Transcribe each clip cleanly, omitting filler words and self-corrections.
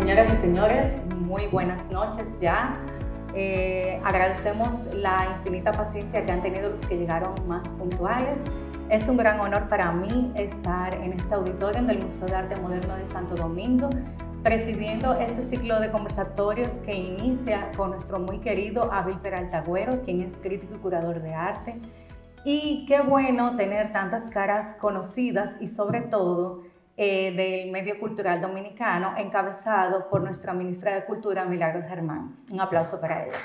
Señoras y señores, muy buenas noches ya. Agradecemos la infinita paciencia que han tenido los que llegaron más puntuales. Es un gran honor para mí estar en este auditorio del Museo de Arte Moderno de Santo Domingo, presidiendo este ciclo de conversatorios que inicia con nuestro muy querido Abil Peralta Agüero, quien es crítico y curador de arte. Y qué bueno tener tantas caras conocidas y sobre todo del medio cultural dominicano, encabezado por nuestra ministra de Cultura, Milagros Germán. Un aplauso para ella.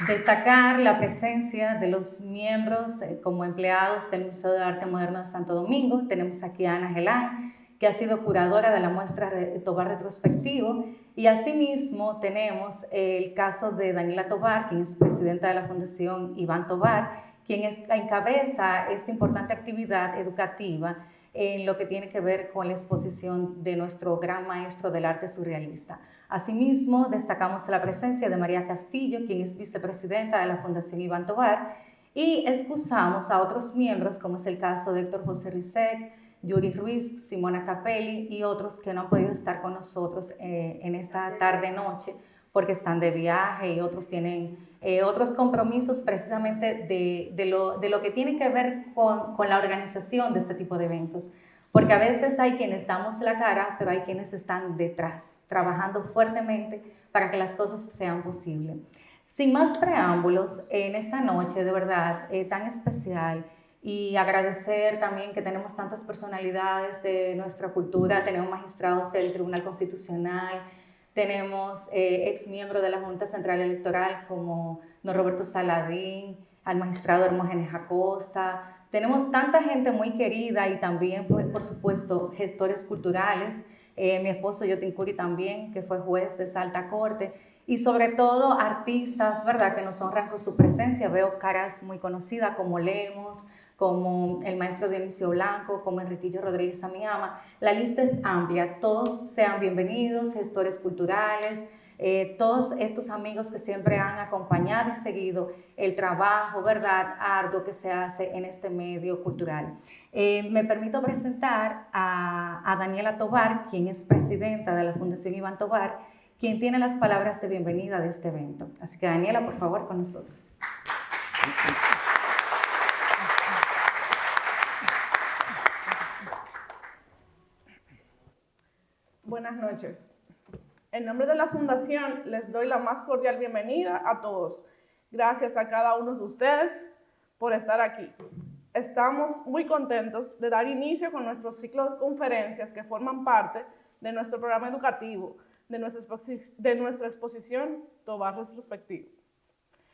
Destacar la presencia de los miembros como empleados del Museo de Arte Moderno de Santo Domingo. Tenemos aquí a Ana Gelán, que ha sido curadora de la muestra Tovar Retrospectivo, y asimismo tenemos el caso de Daniela Tovar, quien es presidenta de la Fundación Iván Tovar, quien encabeza esta importante actividad educativa en lo que tiene que ver con la exposición de nuestro gran maestro del arte surrealista. Asimismo, destacamos la presencia de María Castillo, quien es vicepresidenta de la Fundación Iván Tovar, y excusamos a otros miembros, como es el caso de Héctor José Rizek, Yuri Ruiz, Simona Capelli y otros que no han podido estar con nosotros en esta tarde-noche porque están de viaje y otros tienen otros compromisos precisamente de lo que tiene que ver con la organización de este tipo de eventos. Porque a veces hay quienes damos la cara, pero hay quienes están detrás, trabajando fuertemente para que las cosas sean posibles. Sin más preámbulos, en esta noche de verdad tan especial, y agradecer también que tenemos tantas personalidades de nuestra cultura, tenemos magistrados del Tribunal Constitucional, tenemos ex miembros de la Junta Central Electoral como don Roberto Saladín, al magistrado Hermógenes Acosta, tenemos tanta gente muy querida y también, pues, por supuesto, gestores culturales, mi esposo Yotin Curi también, que fue juez de esa alta corte, y sobre todo artistas, ¿verdad?, que nos honran con su presencia. Veo caras muy conocidas como Lemos, como el maestro Dionisio Blanco, como Enriquillo Rodríguez Amiama. La lista es amplia, todos sean bienvenidos, gestores culturales, todos estos amigos que siempre han acompañado y seguido el trabajo, ¿verdad?, arduo que se hace en este medio cultural. Me permito presentar a Daniela Tovar, quien es presidenta de la Fundación Iván Tovar, quien tiene las palabras de bienvenida de este evento. Así que Daniela, por favor, con nosotros. Buenas noches. En nombre de la Fundación les doy la más cordial bienvenida a todos. Gracias a cada uno de ustedes por estar aquí. Estamos muy contentos de dar inicio con nuestro ciclo de conferencias que forman parte de nuestro programa educativo, de nuestra exposición Tovar Retrospectivo.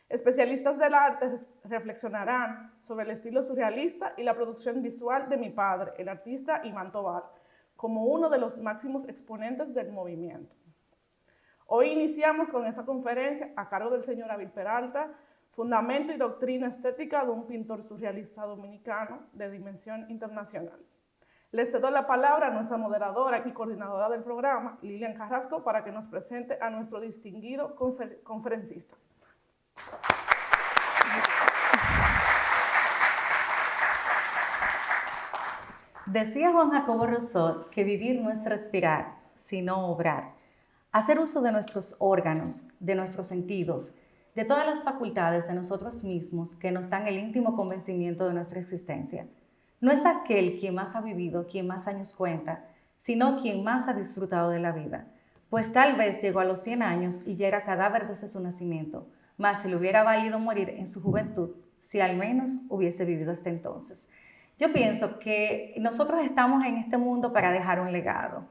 Especialistas del arte reflexionarán sobre el estilo surrealista y la producción visual de mi padre, el artista Iván Tovar, como uno de los máximos exponentes del movimiento. Hoy iniciamos con esta conferencia a cargo del señor Abil Peralta, Fundamento y Doctrina Estética de un pintor surrealista dominicano de dimensión internacional. Le cedo la palabra a nuestra moderadora y coordinadora del programa, Lilian Carrasco, para que nos presente a nuestro distinguido conferencista. Decía Juan Jacobo Rousseau que vivir no es respirar, sino obrar. Hacer uso de nuestros órganos, de nuestros sentidos, de todas las facultades de nosotros mismos que nos dan el íntimo convencimiento de nuestra existencia. No es aquel quien más ha vivido, quien más años cuenta, sino quien más ha disfrutado de la vida. Pues tal vez llegó a los 100 años y ya era cadáver desde su nacimiento, mas si le hubiera valido morir en su juventud, si al menos hubiese vivido hasta entonces. Yo pienso que nosotros estamos en este mundo para dejar un legado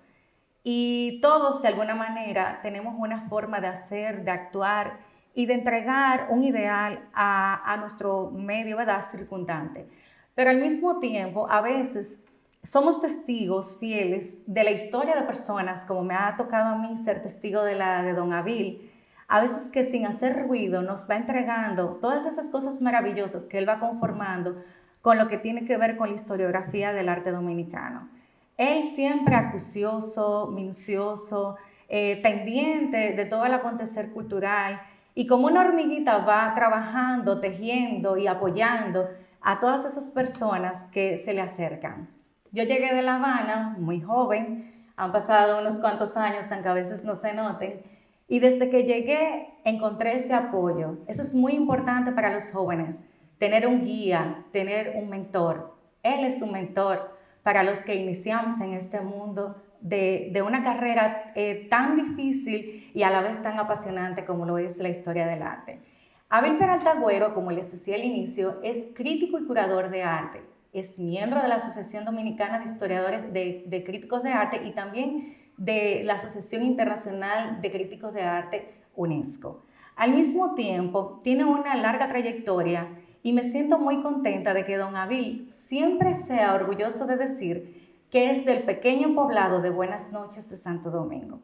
y todos de alguna manera tenemos una forma de hacer, de actuar y de entregar un ideal a nuestro medio, ¿verdad?, circundante. Pero al mismo tiempo, a veces somos testigos fieles de la historia de personas, como me ha tocado a mí ser testigo de la de don Abil, a veces que sin hacer ruido nos va entregando todas esas cosas maravillosas que él va conformando con lo que tiene que ver con la historiografía del arte dominicano. Él siempre acucioso, minucioso, pendiente de todo el acontecer cultural, y como una hormiguita va trabajando, tejiendo y apoyando a todas esas personas que se le acercan. Yo llegué de La Habana muy joven, han pasado unos cuantos años, aunque a veces no se noten, y desde que llegué encontré ese apoyo. Eso es muy importante para los jóvenes, tener un guía, tener un mentor. Él es un mentor para los que iniciamos en este mundo de una carrera tan difícil y a la vez tan apasionante como lo es la historia del arte. Abel Peralta Agüero, como les decía al inicio, es crítico y curador de arte. Es miembro de la Asociación Dominicana de Historiadores de Críticos de Arte y también de la Asociación Internacional de Críticos de Arte, UNESCO. Al mismo tiempo, tiene una larga trayectoria y me siento muy contenta de que don Abel siempre sea orgulloso de decir que es del pequeño poblado de Buenas Noches de Santo Domingo.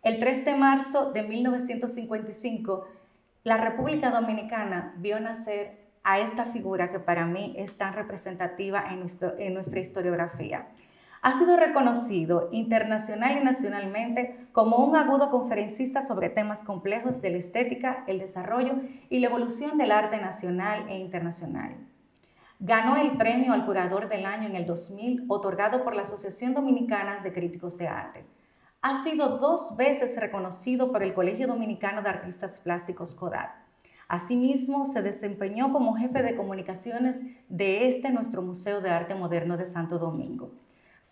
El 3 de marzo de 1955, la República Dominicana vio nacer a esta figura que para mí es tan representativa en nuestra historiografía. Ha sido reconocido internacional y nacionalmente como un agudo conferencista sobre temas complejos de la estética, el desarrollo y la evolución del arte nacional e internacional. Ganó el premio al Curador del Año en el 2000, otorgado por la Asociación Dominicana de Críticos de Arte. Ha sido 2 veces reconocido por el Colegio Dominicano de Artistas Plásticos CODAT. Asimismo, se desempeñó como jefe de comunicaciones de nuestro Museo de Arte Moderno de Santo Domingo.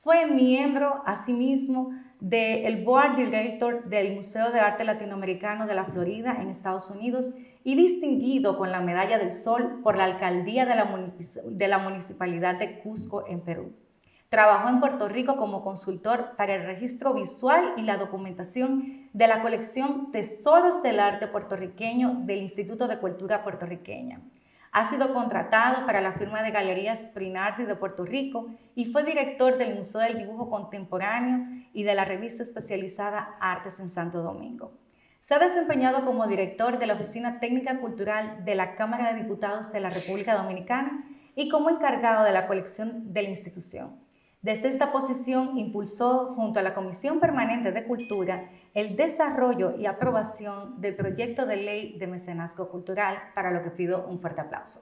Fue miembro, asimismo, del Board Director del Museo de Arte Latinoamericano de la Florida en Estados Unidos y distinguido con la Medalla del Sol por la Alcaldía de la Municipalidad de Cusco en Perú. Trabajó en Puerto Rico como consultor para el registro visual y la documentación de la colección Tesoros del Arte Puertorriqueño del Instituto de Cultura Puertorriqueña. Ha sido contratado para la firma de Galerías Prinardi de Puerto Rico y fue director del Museo del Dibujo Contemporáneo y de la revista especializada Artes en Santo Domingo. Se ha desempeñado como director de la Oficina Técnica Cultural de la Cámara de Diputados de la República Dominicana y como encargado de la colección de la institución. Desde esta posición impulsó junto a la Comisión Permanente de Cultura el desarrollo y aprobación del proyecto de ley de mecenazgo cultural, para lo que pido un fuerte aplauso.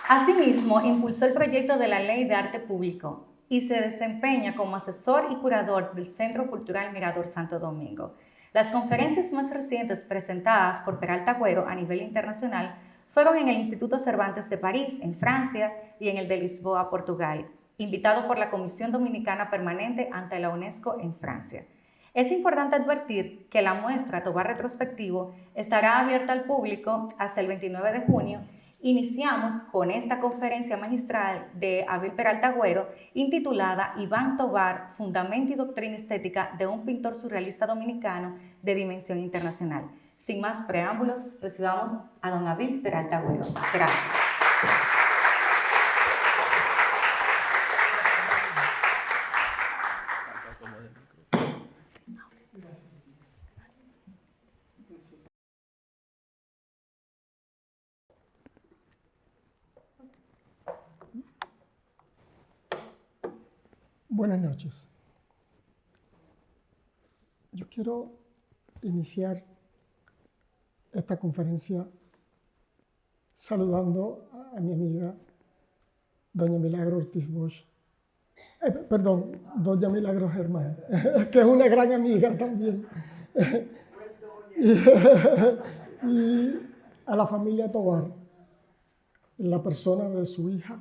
Asimismo, impulsó el proyecto de la Ley de Arte Público y se desempeña como asesor y curador del Centro Cultural Mirador Santo Domingo. Las conferencias más recientes presentadas por Peralta Agüero a nivel internacional fueron en el Instituto Cervantes de París, en Francia, y en el de Lisboa, Portugal, invitado por la Comisión Dominicana Permanente ante la UNESCO en Francia. Es importante advertir que la muestra Tobar Retrospectivo estará abierta al público hasta el 29 de junio. Iniciamos con esta conferencia magistral de Abel Peralta Agüero, intitulada Iván Tobar, Fundamento y Doctrina Estética de un pintor surrealista dominicano de dimensión internacional. Sin más preámbulos, recibamos a don Abel Peralta Agüero. Gracias. Buenas noches. Yo quiero iniciar esta conferencia saludando a mi amiga doña Milagro Ortiz Bosch, doña Milagro Germán, que es una gran amiga también, y a la familia Tobar, en la persona de su hija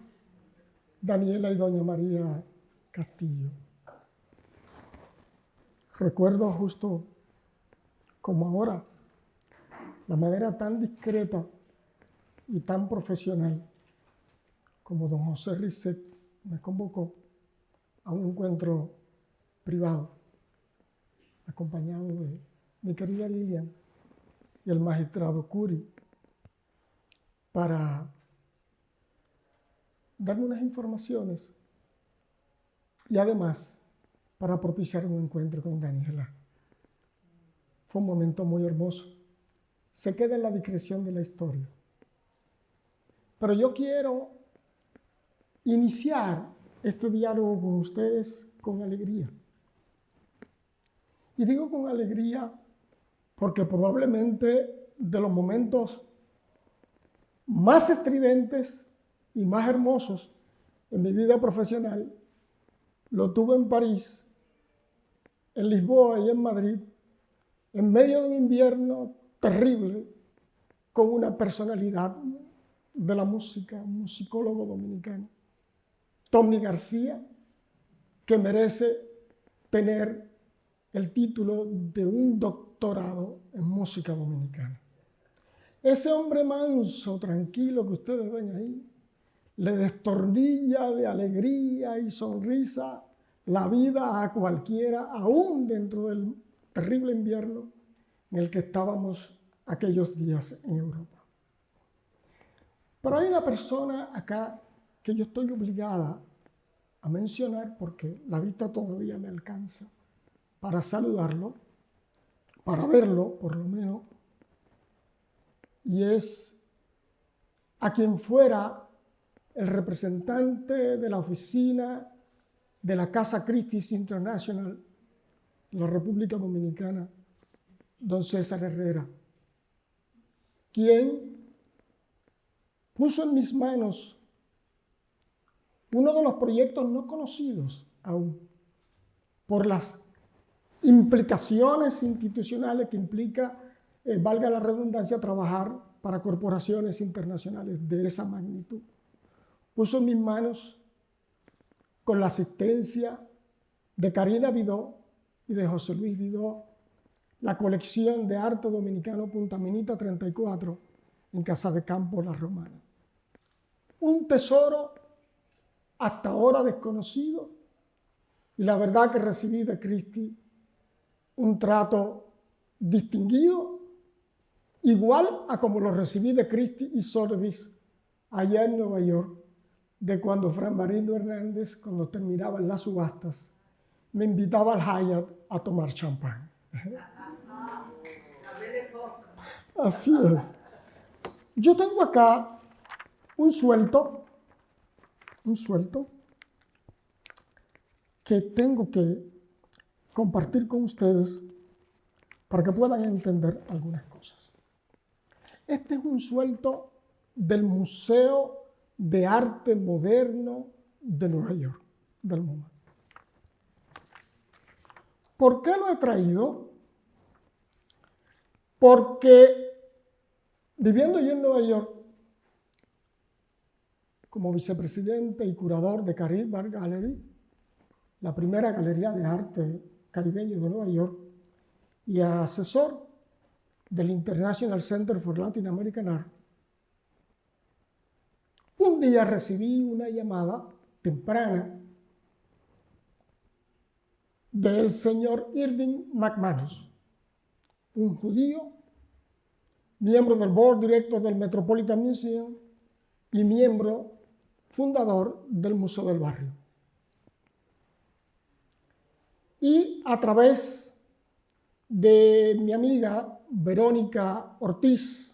Daniela y doña María Castillo. Recuerdo justo como ahora la manera tan discreta y tan profesional como don José Risset me convocó a un encuentro privado, acompañado de mi querida Lilian y el magistrado Curi, para darme unas informaciones y además para propiciar un encuentro con Daniela. Fue un momento muy hermoso. Se queda en la discreción de la historia. Pero yo quiero iniciar este diálogo con ustedes con alegría. Y digo con alegría porque probablemente de los momentos más estridentes y más hermosos en mi vida profesional lo tuve en París, en Lisboa y en Madrid, en medio de un invierno terrible, con una personalidad de la música, un musicólogo dominicano, Tommy García, que merece tener el título de un doctorado en música dominicana. Ese hombre manso, tranquilo que ustedes ven ahí, le destornilla de alegría y sonrisa la vida a cualquiera, aún dentro del terrible invierno en el que estábamos aquellos días en Europa. Pero hay una persona acá que yo estoy obligada a mencionar porque la vista todavía me alcanza para saludarlo, para verlo por lo menos, y es a quien fuera el representante de la oficina de la Casa Christie's International de la República Dominicana, don César Herrera, quien puso en mis manos uno de los proyectos no conocidos aún por las implicaciones institucionales que implica, valga la redundancia, trabajar para corporaciones internacionales de esa magnitud. Puso en mis manos, con la asistencia de Karina Vidó y de José Luis Vidó, la colección de arte dominicano Punta Minita 34 en Casa de Campo La Romana. Un tesoro hasta ahora desconocido, y la verdad que recibí de Christie un trato distinguido, igual a como lo recibí de Christie y Sotheby's allá en Nueva York, de cuando Fran Marino Hernández, cuando terminaban las subastas, me invitaba al Hyatt a tomar champán. Así es. Yo tengo acá un suelto que tengo que compartir con ustedes para que puedan entender algunas cosas. Este es un suelto del Museo de Arte Moderno de Nueva York, del MoMA. ¿Por qué lo he traído? Porque viviendo yo en Nueva York, como vicepresidente y curador de Caribe Art Gallery, la primera galería de arte caribeño de Nueva York, y asesor del International Center for Latin American Art, un día recibí una llamada temprana del señor Irving McManus, un judío, miembro del Board Director del Metropolitan Museum y miembro fundador del Museo del Barrio. Y a través de mi amiga Verónica Ortiz,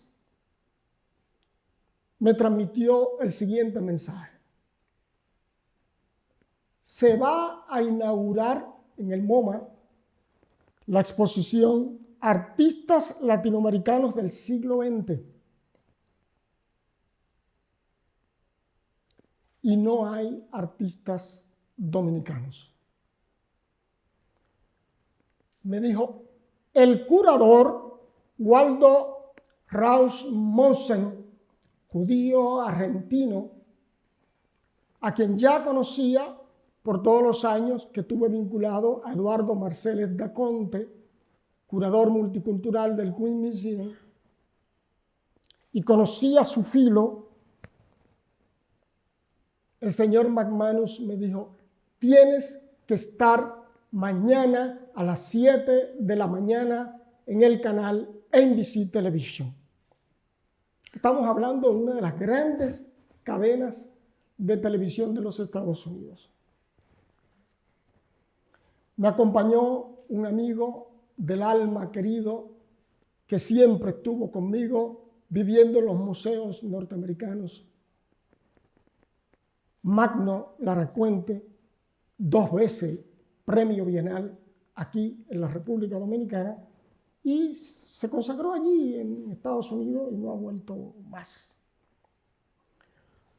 me transmitió el siguiente mensaje. Se va a inaugurar en el MoMA la exposición Artistas Latinoamericanos del siglo XX. Y no hay artistas dominicanos. Me dijo, el curador Waldo Rausmonsen, judío argentino, a quien ya conocía por todos los años que tuve vinculado a Eduardo Marcélez da Conte, curador multicultural del Queen Museum, y conocía su filo. El señor McManus me dijo, tienes que estar mañana a las 7 de la mañana en el canal NBC Television. Estamos hablando de una de las grandes cadenas de televisión de los Estados Unidos. Me acompañó un amigo del alma querido que siempre estuvo conmigo viviendo en los museos norteamericanos, Magno Laracuente, 2 veces premio bienal aquí en la República Dominicana, y se consagró allí en Estados Unidos y no ha vuelto más.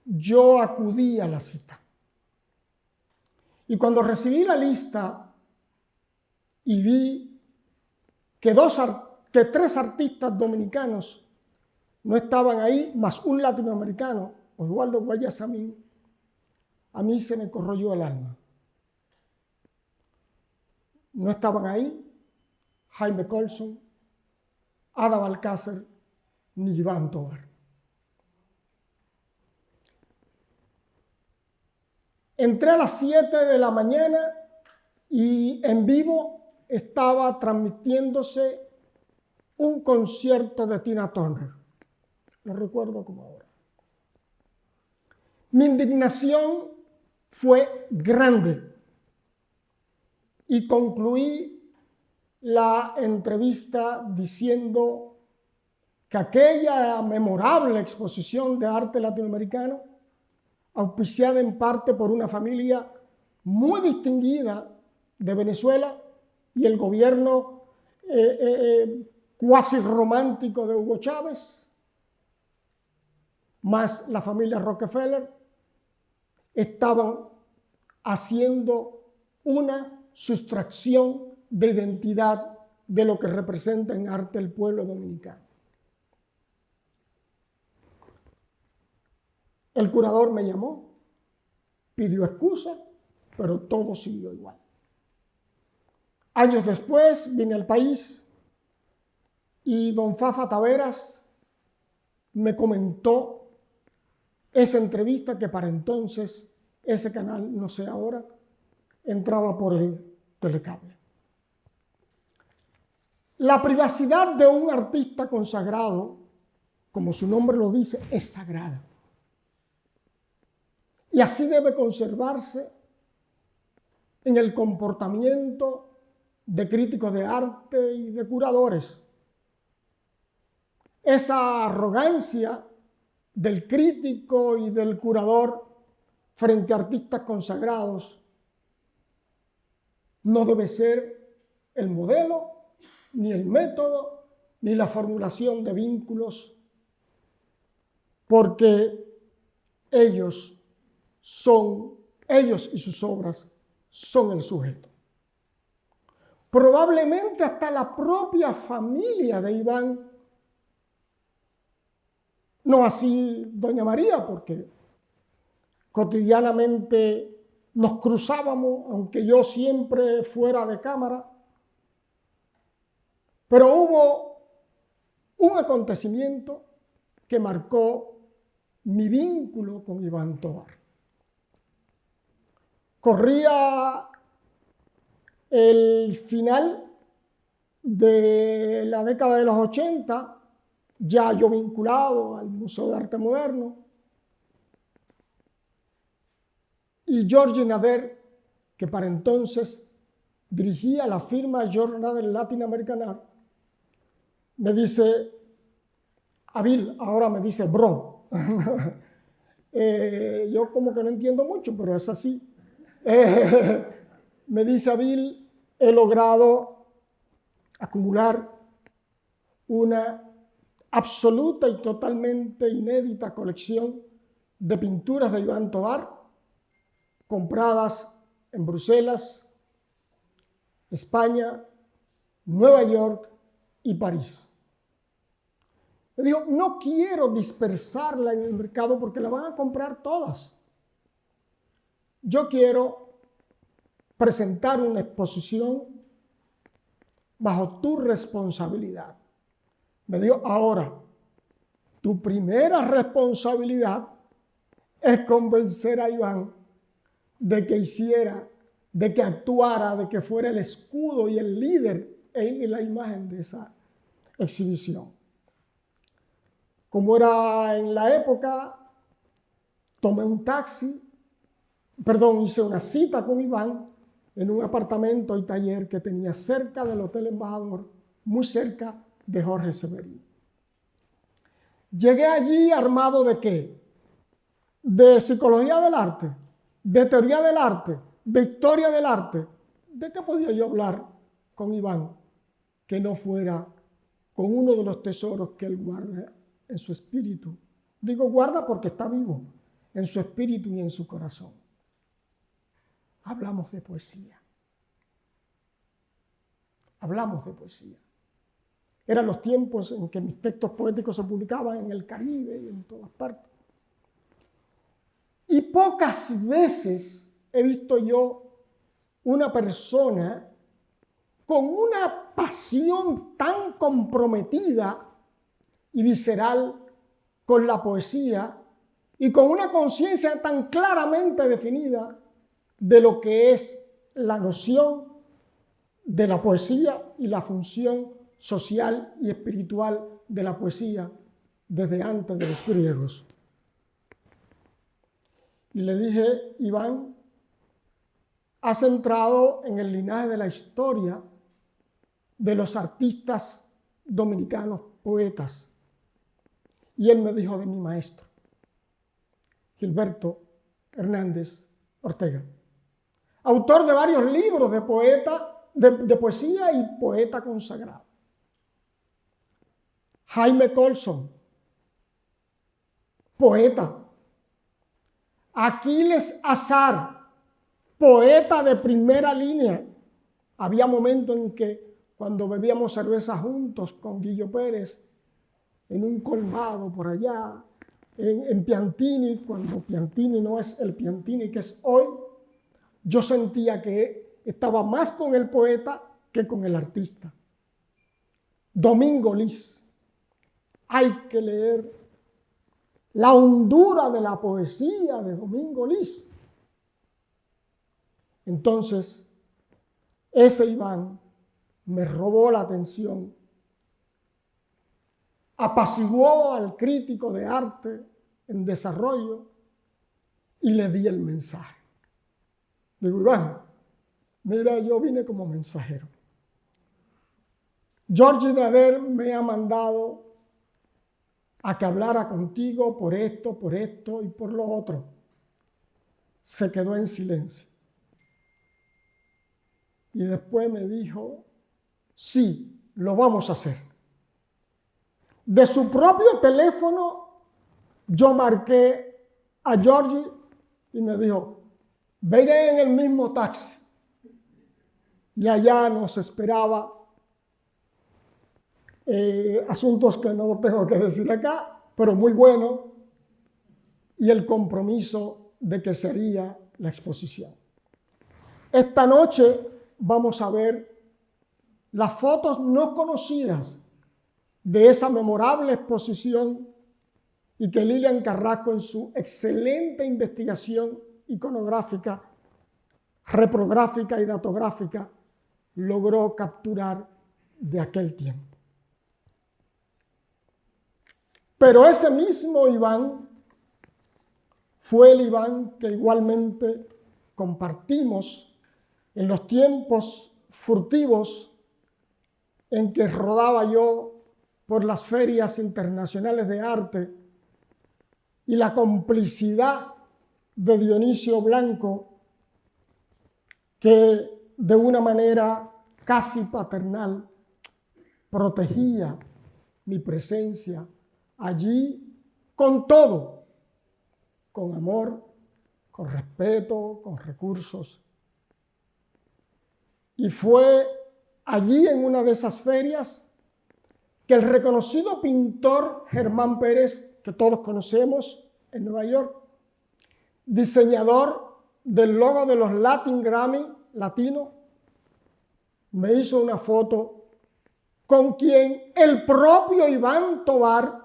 yo acudí a la cita. Y cuando recibí la lista y vi que 3 artistas dominicanos no estaban ahí, más un latinoamericano, Oswaldo Guayasamín, a mí se me corroyó el alma. No estaban ahí Jaime Colson, Ada Balcácer, ni Iván Tovar. Entré a las 7 de la mañana y en vivo estaba transmitiéndose un concierto de Tina Turner. Lo recuerdo como ahora. Mi indignación fue grande y concluí la entrevista diciendo que aquella memorable exposición de arte latinoamericano, auspiciada en parte por una familia muy distinguida de Venezuela y el gobierno cuasi romántico de Hugo Chávez, más la familia Rockefeller, estaban haciendo una sustracción de identidad de lo que representa en arte el pueblo dominicano. El curador me llamó, pidió excusa, pero todo siguió igual. Años después vine al país y don Fafa Taveras me comentó esa entrevista que para entonces, ese canal, no sé ahora, entraba por el telecable. La privacidad de un artista consagrado, como su nombre lo dice, es sagrada. Y así debe conservarse en el comportamiento de críticos de arte y de curadores. Esa arrogancia del crítico y del curador frente a artistas consagrados no debe ser el modelo, ni el método, ni la formulación de vínculos, porque ellos y sus obras son el sujeto. Probablemente hasta la propia familia de Iván, no así doña María, porque cotidianamente nos cruzábamos, aunque yo siempre fuera de cámara, pero hubo un acontecimiento que marcó mi vínculo con Iván Tovar. Corría el final de la década de los 80, ya yo vinculado al Museo de Arte Moderno, y George Nader, que para entonces dirigía la firma George Nader Latin American Art, me dice, Abil, ahora me dice bro. Yo como que no entiendo mucho, pero es así. Me dice Abil, he logrado acumular una absoluta y totalmente inédita colección de pinturas de Iván Tovar, compradas en Bruselas, España, Nueva York y París. Le digo, no quiero dispersarla en el mercado porque la van a comprar todas. Yo quiero presentar una exposición bajo tu responsabilidad. Me dijo, ahora, tu primera responsabilidad es convencer a Iván de que hiciera, de que actuara, de que fuera el escudo y el líder en la imagen de esa exhibición. Como era en la época, hice una cita con Iván en un apartamento y taller que tenía cerca del Hotel Embajador, muy cerca de Jorge Severín. Llegué allí armado ¿de qué? De psicología del arte, de teoría del arte, de historia del arte. ¿De qué podía yo hablar con Iván que no fuera con uno de los tesoros que él guarda en su espíritu? Digo guarda porque está vivo. en su espíritu y en su corazón. Hablamos de poesía. Hablamos de poesía. Eran los tiempos en que mis textos poéticos se publicaban en el Caribe y en todas partes. Y pocas veces he visto yo una persona con una pasión tan comprometida y visceral con la poesía y con una conciencia tan claramente definida de lo que es la noción de la poesía y la función social y espiritual de la poesía desde antes de los griegos. Y le dije, Iván, has entrado en el linaje de la historia de los artistas dominicanos poetas. Y él me dijo de mi maestro, Gilberto Hernández Ortega, autor de varios libros de poesía y poeta consagrado. Jaime Colson, poeta. Aquiles Azar, poeta de primera línea. Había momentos en que cuando bebíamos cerveza juntos con Guillo Pérez, en un colmado por allá, en Piantini, cuando Piantini no es el Piantini que es hoy, yo sentía que estaba más con el poeta que con el artista. Domingo Liz. Hay que leer la hondura de la poesía de Domingo Liz. Entonces, ese Iván me robó la atención, apaciguó al crítico de arte en desarrollo y le di el mensaje. Digo, Iván, mira, yo vine como mensajero. Georgie Nader me ha mandado a que hablara contigo por esto y por lo otro. Se quedó en silencio. Y después me dijo, sí, lo vamos a hacer. De su propio teléfono, yo marqué a Georgie y me dijo, venga en el mismo taxi. Y allá nos esperaba asuntos que no tengo que decir acá, pero muy bueno, y el compromiso de que sería la exposición. Esta noche vamos a ver las fotos no conocidas de esa memorable exposición y que Lilian Carrasco en su excelente investigación iconográfica, reprográfica y datográfica logró capturar de aquel tiempo. Pero ese mismo Iván fue el Iván que igualmente compartimos en los tiempos furtivos en que rodaba yo por las ferias internacionales de arte y la complicidad de Dionisio Blanco, que de una manera casi paternal protegía mi presencia allí con todo, con amor, con respeto, con recursos. Y fue allí en una de esas ferias que el reconocido pintor Germán Pérez, que todos conocemos en Nueva York, diseñador del logo de los Latin Grammy latino, me hizo una foto con quien el propio Iván Tovar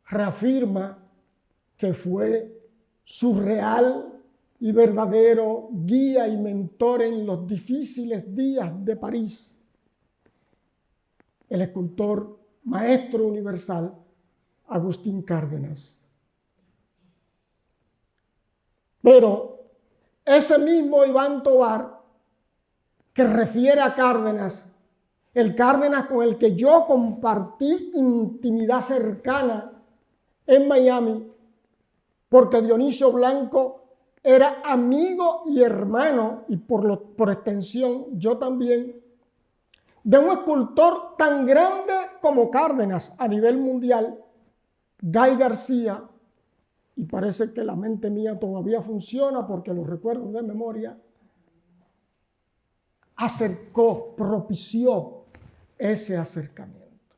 reafirma que fue su real y verdadero guía y mentor en los difíciles días de París, el escultor maestro universal Agustín Cárdenas. Pero ese mismo Iván Tovar que refiere a Cárdenas, el Cárdenas con el que yo compartí intimidad cercana en Miami, porque Dionisio Blanco era amigo y hermano, y por extensión yo también, de un escultor tan grande como Cárdenas a nivel mundial, Guy García, y parece que la mente mía todavía funciona porque lo recuerdo de memoria, propició ese acercamiento.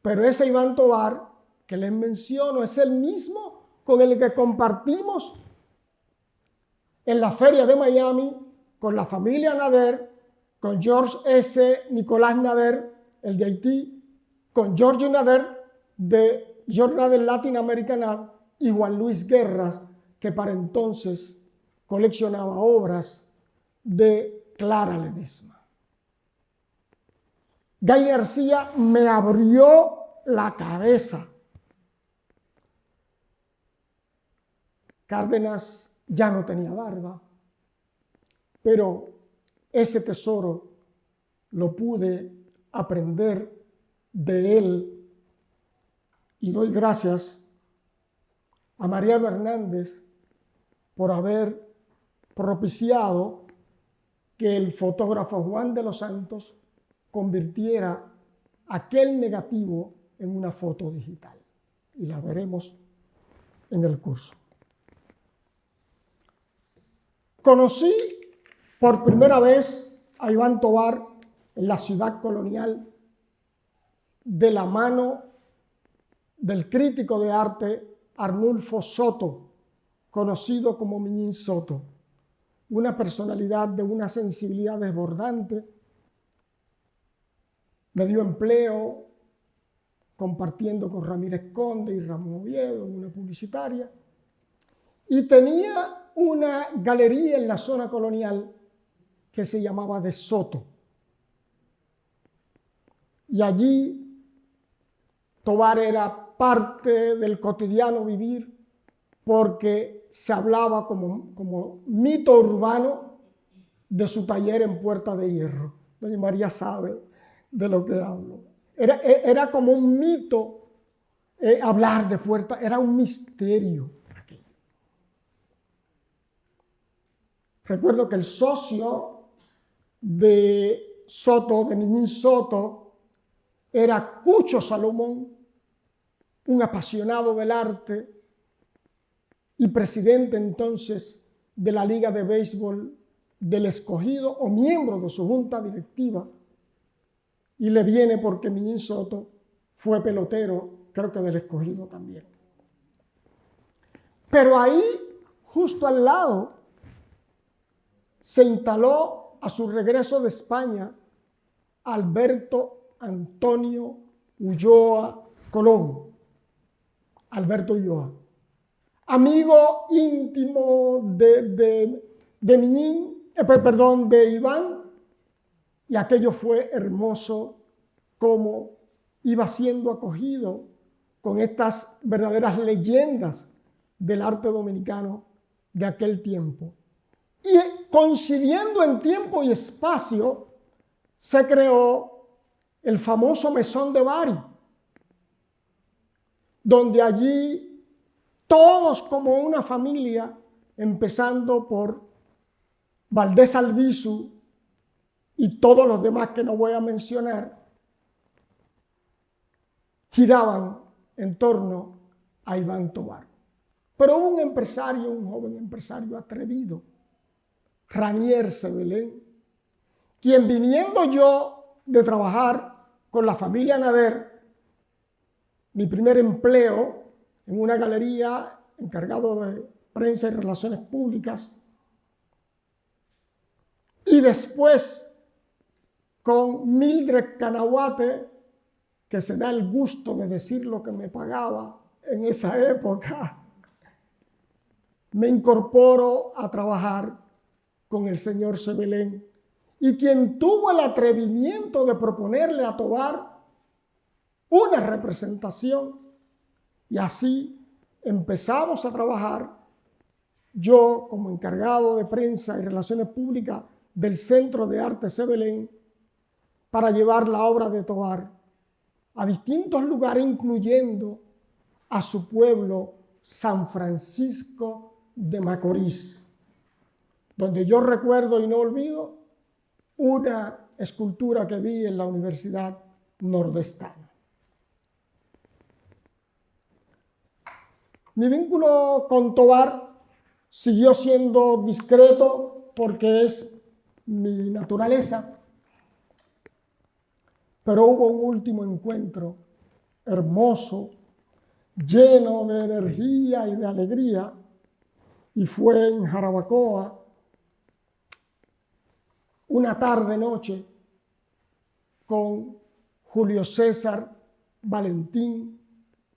Pero ese Iván Tovar que les menciono es el mismo con el que compartimos en la feria de Miami con la familia Nader, con George S. Nicolás Nader, el de Haití, con George Nader de Jornada Latin American Art y Juan Luis Guerras, que para entonces coleccionaba obras de Clara Ledesma. Gay García me abrió la cabeza. Cárdenas ya no tenía barba, pero ese tesoro lo pude aprender de él y doy gracias a Mariano Hernández por haber propiciado que el fotógrafo Juan de los Santos convirtiera aquel negativo en una foto digital. Y la veremos en el curso. Conocí por primera vez a Iván Tovar en la ciudad colonial de la mano del crítico de arte Arnulfo Soto, conocido como Miñín Soto, una personalidad de una sensibilidad desbordante. Me dio empleo compartiendo con Ramírez Conde y Ramón Oviedo en una publicitaria, y tenía una galería en la zona colonial que se llamaba de Soto. Y allí Tovar era parte del cotidiano vivir porque se hablaba como mito urbano de su taller en Puerta de Hierro. Doña María sabe de lo que hablo. Era como un mito hablar de Puerta, era un misterio. Recuerdo que el socio de Soto, de Miñín Soto, era Cucho Salomón, un apasionado del arte y presidente entonces de la Liga de Béisbol del Escogido o miembro de su junta directiva. Y le viene porque Miñín Soto fue pelotero, creo que del Escogido también. Pero ahí, justo al lado, se instaló a su regreso de España Alberto Antonio Ulloa Colón. Alberto Ulloa, amigo íntimo de Iván, y aquello fue hermoso como iba siendo acogido con estas verdaderas leyendas del arte dominicano de aquel tiempo. Y coincidiendo en tiempo y espacio, se creó el famoso Mesón de Bari, donde allí todos como una familia, empezando por Valdés Albizu y todos los demás que no voy a mencionar, giraban en torno a Iván Tovar. Pero hubo un empresario, un joven empresario atrevido, Ranier Sebelén, quien viniendo yo de trabajar con la familia Nader, mi primer empleo en una galería encargado de prensa y relaciones públicas, y después con Mildred Canahuate, que se da el gusto de decir lo que me pagaba en esa época, me incorporo a trabajar con el señor Sebelén, y quien tuvo el atrevimiento de proponerle a Tovar una representación, y así empezamos a trabajar, yo como encargado de prensa y relaciones públicas del Centro de Arte Sebelén, para llevar la obra de Tovar a distintos lugares, incluyendo a su pueblo San Francisco de Macorís, donde yo recuerdo y no olvido una escultura que vi en la Universidad Nordestana. Mi vínculo con Tobar siguió siendo discreto porque es mi naturaleza, pero hubo un último encuentro hermoso, lleno de energía y de alegría, y fue en Jarabacoa, una tarde-noche, con Julio César Valentín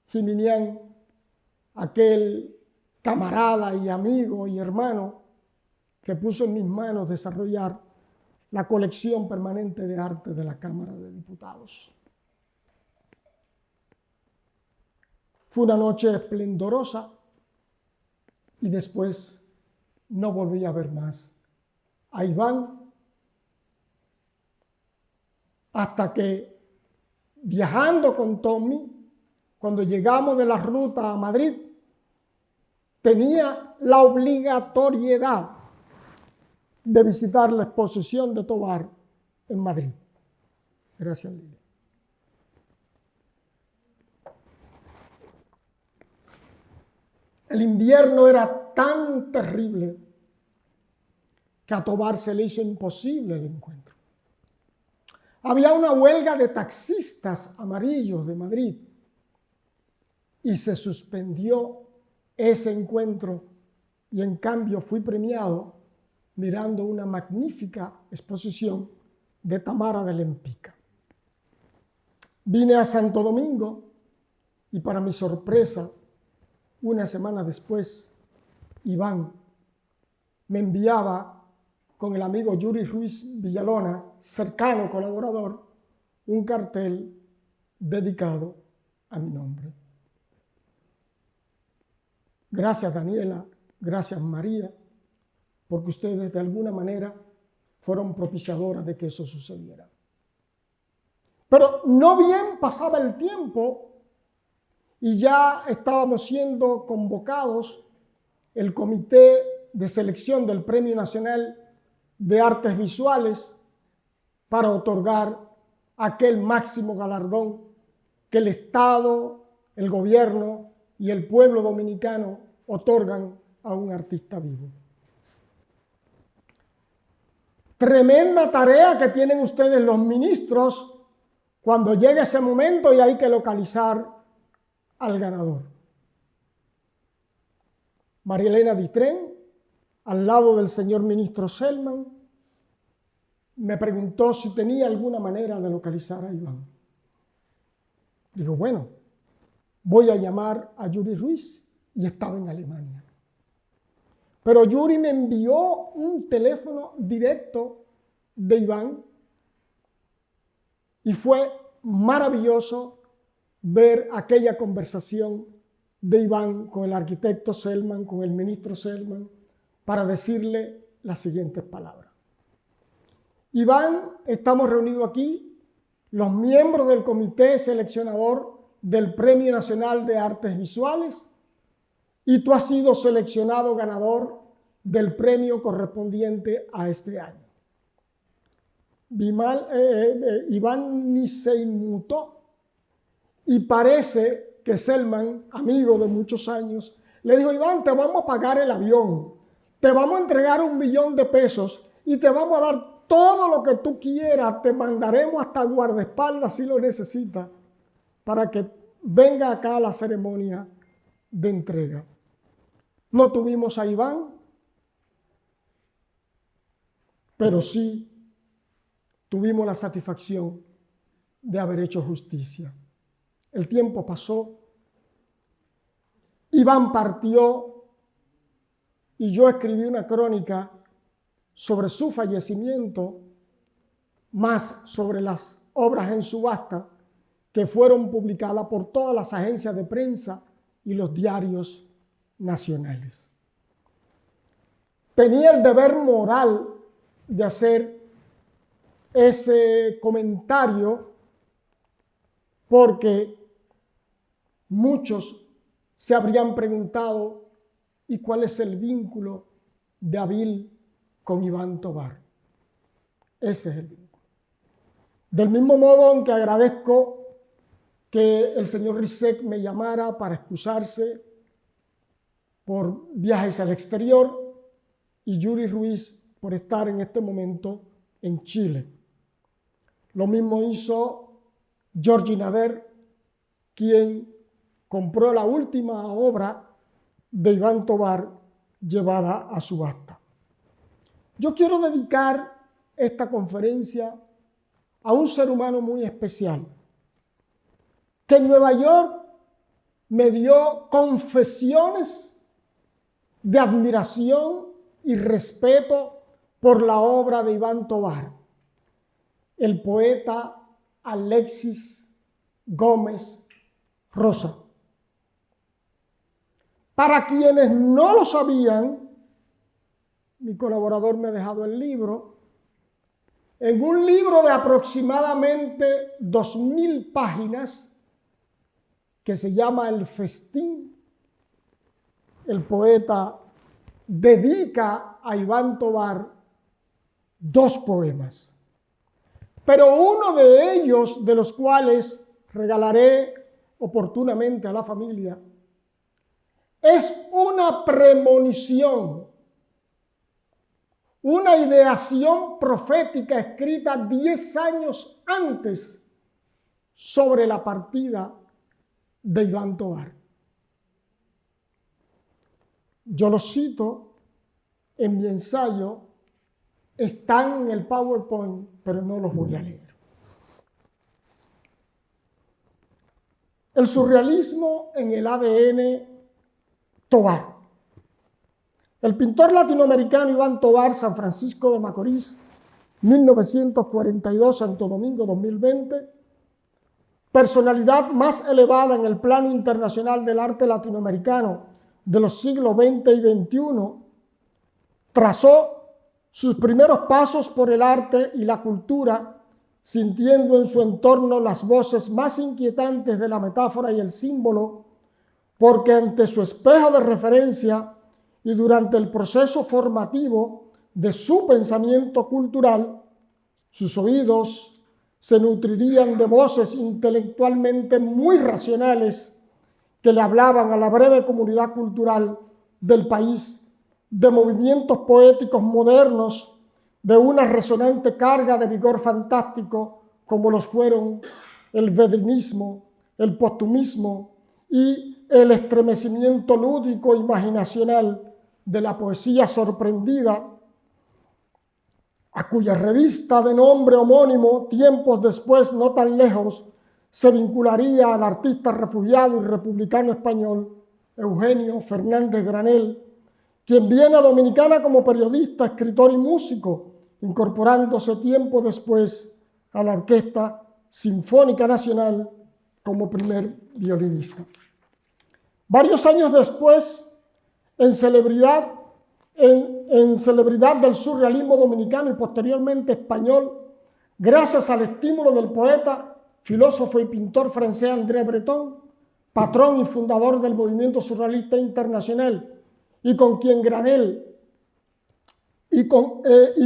Jiminián, aquel camarada y amigo y hermano que puso en mis manos desarrollar la colección permanente de arte de la Cámara de Diputados. Fue una noche esplendorosa y después no volví a ver más a Iván hasta que, viajando con Tommy, cuando llegamos de la ruta a Madrid, tenía la obligatoriedad de visitar la exposición de Tobar en Madrid. Gracias, Lilia. El invierno era tan terrible que a Tobar se le hizo imposible el encuentro. Había una huelga de taxistas amarillos de Madrid y se suspendió ese encuentro, y en cambio fui premiado mirando una magnífica exposición de Tamara de Lempicka. Vine a Santo Domingo y, para mi sorpresa, una semana después, Iván me enviaba con el amigo Yuri Ruiz Villalona, cercano colaborador, un cartel dedicado a mi nombre. Gracias, Daniela, gracias, María, porque ustedes de alguna manera fueron propiciadoras de que eso sucediera. Pero no bien pasaba el tiempo y ya estábamos siendo convocados, el Comité de Selección del Premio Nacional de Artes Visuales, para otorgar aquel máximo galardón que el Estado, el gobierno y el pueblo dominicano otorgan a un artista vivo. Tremenda tarea que tienen ustedes los ministros cuando llegue ese momento y hay que localizar al ganador. María Elena Ditren, al lado del señor ministro Selman, me preguntó si tenía alguna manera de localizar a Iván. Digo, bueno, voy a llamar a Yuri Ruiz, y estaba en Alemania. Pero Yuri me envió un teléfono directo de Iván y fue maravilloso ver aquella conversación de Iván con el arquitecto Selman, con el ministro Selman, para decirle las siguientes palabras. Iván, estamos reunidos aquí, los miembros del comité seleccionador del Premio Nacional de Artes Visuales, y tú has sido seleccionado ganador del premio correspondiente a este año. Iván ni se inmutó y parece que Selman, amigo de muchos años, le dijo, Iván, te vamos a pagar el avión, te vamos a entregar $1 millón y te vamos a dar todo lo que tú quieras, te mandaremos hasta guardaespaldas si lo necesitas, para que venga acá a la ceremonia de entrega. No tuvimos a Iván, pero sí tuvimos la satisfacción de haber hecho justicia. El tiempo pasó, Iván partió y yo escribí una crónica sobre su fallecimiento, más sobre las obras en subasta que fueron publicadas por todas las agencias de prensa y los diarios nacionales. Tenía el deber moral de hacer ese comentario porque muchos se habrían preguntado, ¿y cuál es el vínculo de Avil con Iván Tobar? Ese es el vínculo. Del mismo modo, aunque agradezco que el señor Rizek me llamara para excusarse por viajes al exterior y Yuri Ruiz por estar en este momento en Chile. Lo mismo hizo Georgie Nader, quien compró la última obra de Iván Tovar llevada a subasta. Yo quiero dedicar esta conferencia a un ser humano muy especial, que en Nueva York me dio confesiones de admiración y respeto por la obra de Iván Tovar, el poeta Alexis Gómez Rosa. Para quienes no lo sabían, mi colaborador me ha dejado el libro. En un libro de aproximadamente 2000 páginas, que se llama El Festín, el poeta dedica a Iván Tovar 2 poemas. Pero uno de ellos, de los cuales regalaré oportunamente a la familia, es una premonición, una ideación profética escrita 10 años antes sobre la partida de Iván Tovar. Yo lo cito en mi ensayo, están en el PowerPoint, pero no los voy a leer. El surrealismo en el ADN Tovar. El pintor latinoamericano Iván Tovar, San Francisco de Macorís, 1942, Santo Domingo, 2020, personalidad más elevada en el plano internacional del arte latinoamericano de los siglos XX y XXI, trazó sus primeros pasos por el arte y la cultura, sintiendo en su entorno las voces más inquietantes de la metáfora y el símbolo, porque ante su espejo de referencia y durante el proceso formativo de su pensamiento cultural, sus oídos se nutrirían de voces intelectualmente muy racionales que le hablaban a la breve comunidad cultural del país, de movimientos poéticos modernos, de una resonante carga de vigor fantástico, como los fueron el vedrinismo, el postumismo y el estremecimiento lúdico imaginacional de la poesía sorprendida, a cuya revista de nombre homónimo, tiempos después, no tan lejos, se vincularía al artista refugiado y republicano español Eugenio Fernández Granell, quien viene a Dominicana como periodista, escritor y músico, incorporándose tiempo después a la Orquesta Sinfónica Nacional como primer violinista. Varios años después, en celebridad del surrealismo dominicano y posteriormente español, gracias al estímulo del poeta, filósofo y pintor francés André Breton, patrón y fundador del movimiento surrealista internacional, y con quien Granell, y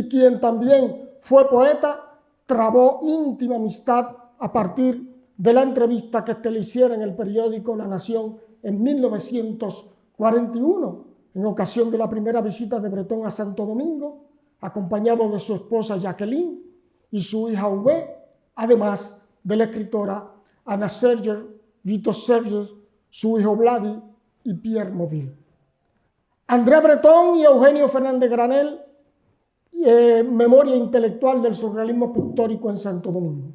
quien también fue poeta, trabó íntima amistad a partir de la entrevista que le hiciera en el periódico La Nación en 1941, en ocasión de la primera visita de Breton a Santo Domingo, acompañado de su esposa Jacqueline y su hija Uwe, además de la escritora Anna Serger, Vito Serger, su hijo Vladi y Pierre Mobile. André Breton y Eugenio Fernández Granell, memoria intelectual del surrealismo pictórico en Santo Domingo.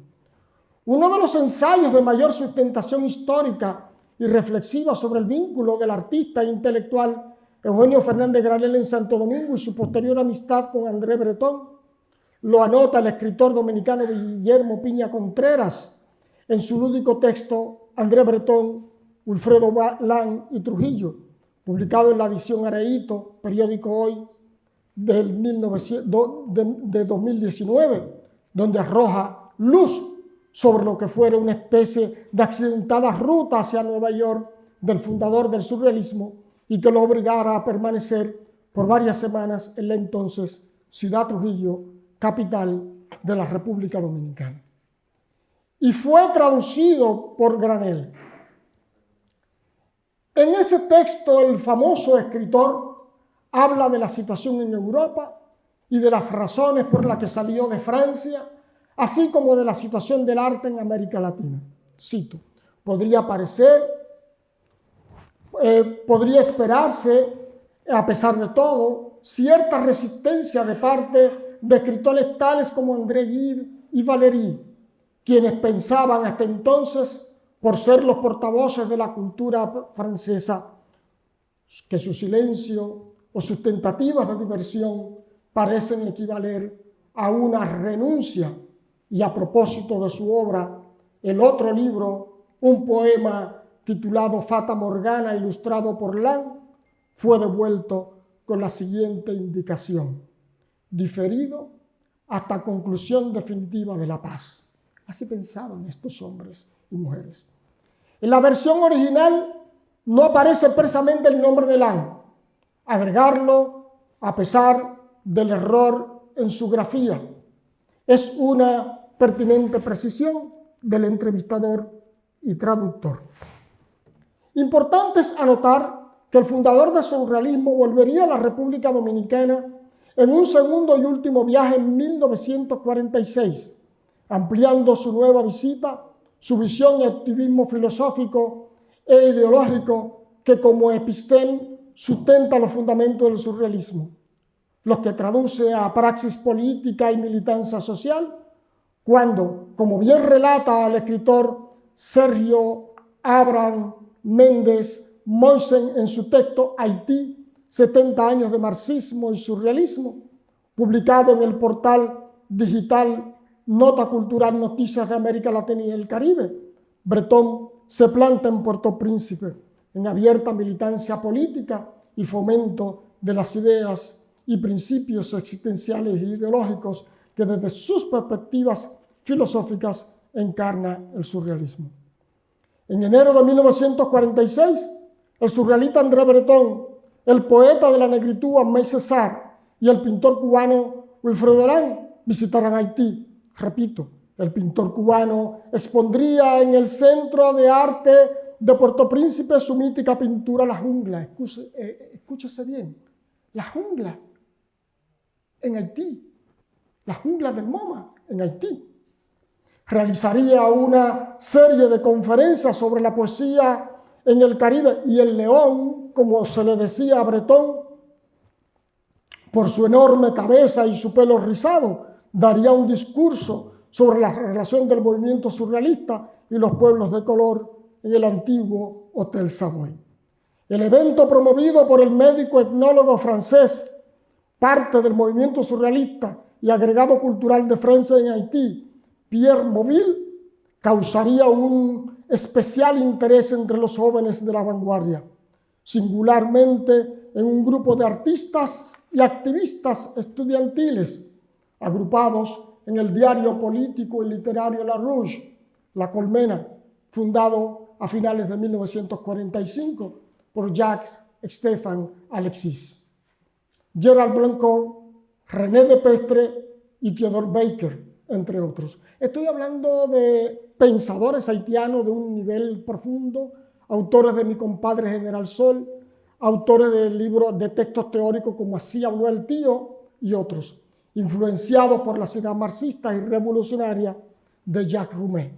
Uno de los ensayos de mayor sustentación histórica y reflexiva sobre el vínculo del artista e intelectual Eugenio Fernández Granell en Santo Domingo y su posterior amistad con André Breton, lo anota el escritor dominicano Guillermo Piña Contreras en su lúdico texto André Breton, Wilfredo Lang y Trujillo, publicado en la edición Areito, periódico Hoy, de 2019, donde arroja luz sobre lo que fuera una especie de accidentada ruta hacia Nueva York del fundador del surrealismo y que lo obligara a permanecer por varias semanas en la entonces Ciudad Trujillo, capital de la República Dominicana. Y fue traducido por Granell. En ese texto, el famoso escritor habla de la situación en Europa y de las razones por las que salió de Francia, así como de la situación del arte en América Latina. Cito: podría esperarse, a pesar de todo, cierta resistencia de parte de escritores tales como André Gide y Valéry, quienes pensaban hasta entonces, por ser los portavoces de la cultura francesa, que su silencio o sus tentativas de diversión parecen equivaler a una renuncia. Y a propósito de su obra, el otro libro, un poema titulado Fata Morgana, ilustrado por Lang, fue devuelto con la siguiente indicación: diferido hasta conclusión definitiva de la paz. Así pensaban estos hombres y mujeres. En la versión original no aparece expresamente el nombre de Lang. Agregarlo, a pesar del error en su grafía, es una pertinente precisión del entrevistador y traductor. Importante es anotar que el fundador del surrealismo volvería a la República Dominicana en un segundo y último viaje en 1946, ampliando su nueva visita, su visión y activismo filosófico e ideológico que como episteme sustenta los fundamentos del surrealismo, los que traduce a praxis política y militancia social, cuando, como bien relata el escritor Sergio Abraham Méndez Moisen en su texto Haití, 70 años de marxismo y surrealismo, publicado en el portal digital Nota Cultural Noticias de América Latina y el Caribe, Breton se planta en Puerto Príncipe en abierta militancia política y fomento de las ideas y principios existenciales e ideológicos que desde sus perspectivas filosóficas encarna el surrealismo. En enero de 1946, el surrealista André Breton, el poeta de la negritud Aimé Césaire y el pintor cubano Wilfredo Lang visitaron Haití. Repito, el pintor cubano expondría en el Centro de Arte de Puerto Príncipe su mítica pintura La Jungla. Escúchese bien, La Jungla en Haití, La Jungla del MoMA en Haití. Realizaría una serie de conferencias sobre la poesía en el Caribe y el león, como se le decía a Breton, por su enorme cabeza y su pelo rizado, daría un discurso sobre la relación del movimiento surrealista y los pueblos de color en el antiguo Hotel Savoy. El evento, promovido por el médico etnólogo francés, parte del movimiento surrealista y agregado cultural de Francia en Haití, Pierre Mobile, causaría un especial interés entre los jóvenes de la vanguardia, singularmente en un grupo de artistas y activistas estudiantiles, agrupados en el diario político y literario La Rouge, La Colmena, fundado a finales de 1945 por Jacques-Stéphane Alexis, Gerald Blancourt, René Depestre y Theodore Baker, entre otros. Estoy hablando de pensadores haitianos de un nivel profundo, autores de Mi compadre General Sol, autores de libros de textos teóricos como Así habló el tío y otros, influenciados por las ideas marxistas y revolucionarias de Jacques Roumet.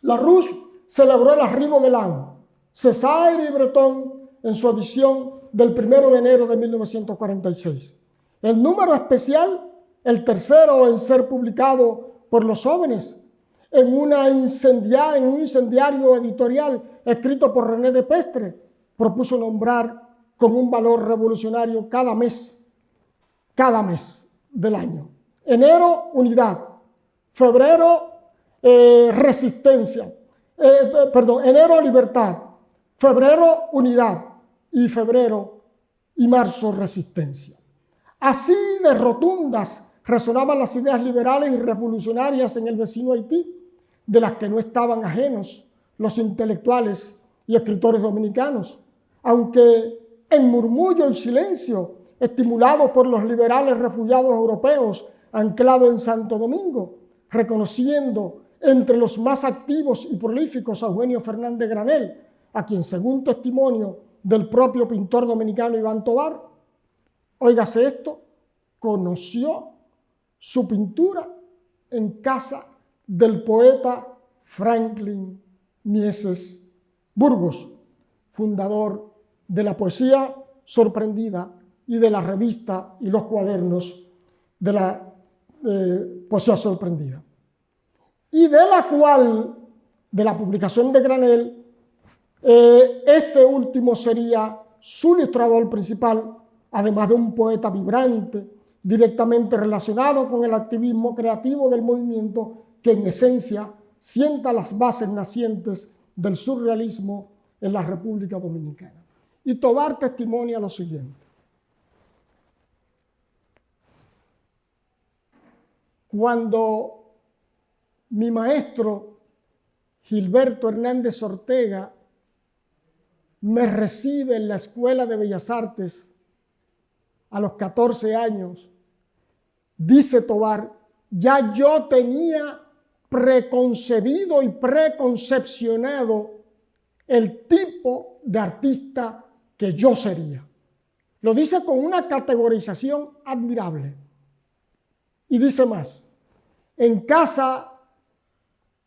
La Rouge celebró el arribo de Lang, Césaire y Breton en su edición del 1 de enero de 1946. El número especial, el tercero en ser publicado por los jóvenes, en un incendiario editorial escrito por René Depestre, propuso nombrar con un valor revolucionario cada mes del año. Enero, unidad. Febrero, resistencia. Enero, libertad. Febrero, unidad. Y febrero y marzo, resistencia. Así de rotundas resonaban las ideas liberales y revolucionarias en el vecino Haití, de las que no estaban ajenos los intelectuales y escritores dominicanos, aunque en murmullo y silencio, estimulados por los liberales refugiados europeos anclados en Santo Domingo, reconociendo entre los más activos y prolíficos a Eugenio Fernández Granel, a quien, según testimonio del propio pintor dominicano Iván Tovar, óigase esto, conoció su pintura en casa del poeta Franklin Mieses Burgos, fundador de la poesía sorprendida y de la revista y los cuadernos de la poesía sorprendida. Y de la cual, de la publicación de Granel, este último sería su ilustrador principal, además de un poeta vibrante, directamente relacionado con el activismo creativo del movimiento que en esencia sienta las bases nacientes del surrealismo en la República Dominicana. Y Tovar testimonia lo siguiente. Cuando mi maestro Gilberto Hernández Ortega me recibe en la Escuela de Bellas Artes a los 14 años, dice Tovar, ya yo tenía preconcebido y preconcepcionado el tipo de artista que yo sería. Lo dice con una categorización admirable. Y dice más, en casa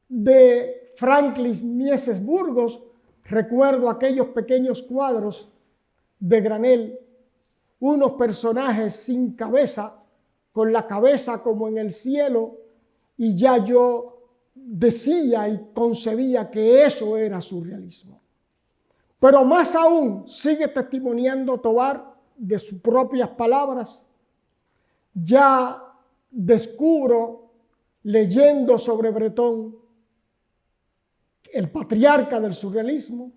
de Franklin Mieses Burgos, recuerdo aquellos pequeños cuadros de Granel, unos personajes sin cabeza, con la cabeza como en el cielo, y ya yo decía y concebía que eso era surrealismo. Pero más aún, sigue testimoniando Tovar de sus propias palabras, ya descubro, leyendo sobre Breton, el patriarca del surrealismo,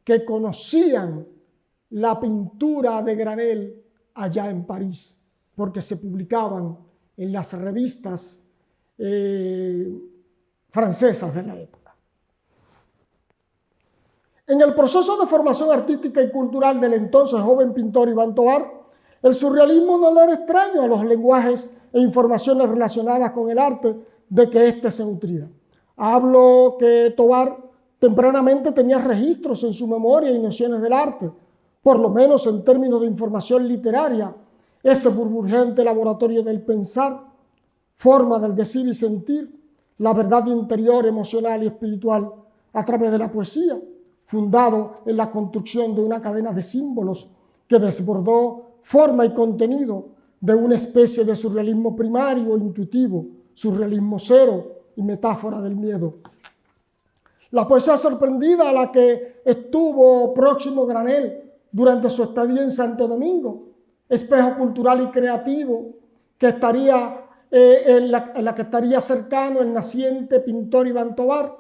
que conocían la pintura de Granel allá en París, porque se publicaban en las revistas francesas de la época. En el proceso de formación artística y cultural del entonces joven pintor Iván Tovar, el surrealismo no le era extraño a los lenguajes e informaciones relacionadas con el arte de que éste se nutría. Hablo que Tovar tempranamente tenía registros en su memoria y nociones del arte, por lo menos en términos de información literaria, ese burbujeante laboratorio del pensar, forma del decir y sentir, la verdad interior, emocional y espiritual a través de la poesía, fundado en la construcción de una cadena de símbolos que desbordó forma y contenido de una especie de surrealismo primario, intuitivo, surrealismo cero y metáfora del miedo. La poesía sorprendida a la que estuvo próximo Granel durante su estadía en Santo Domingo, espejo cultural y creativo que estaría, en la que estaría cercano el naciente pintor Iván Tovar,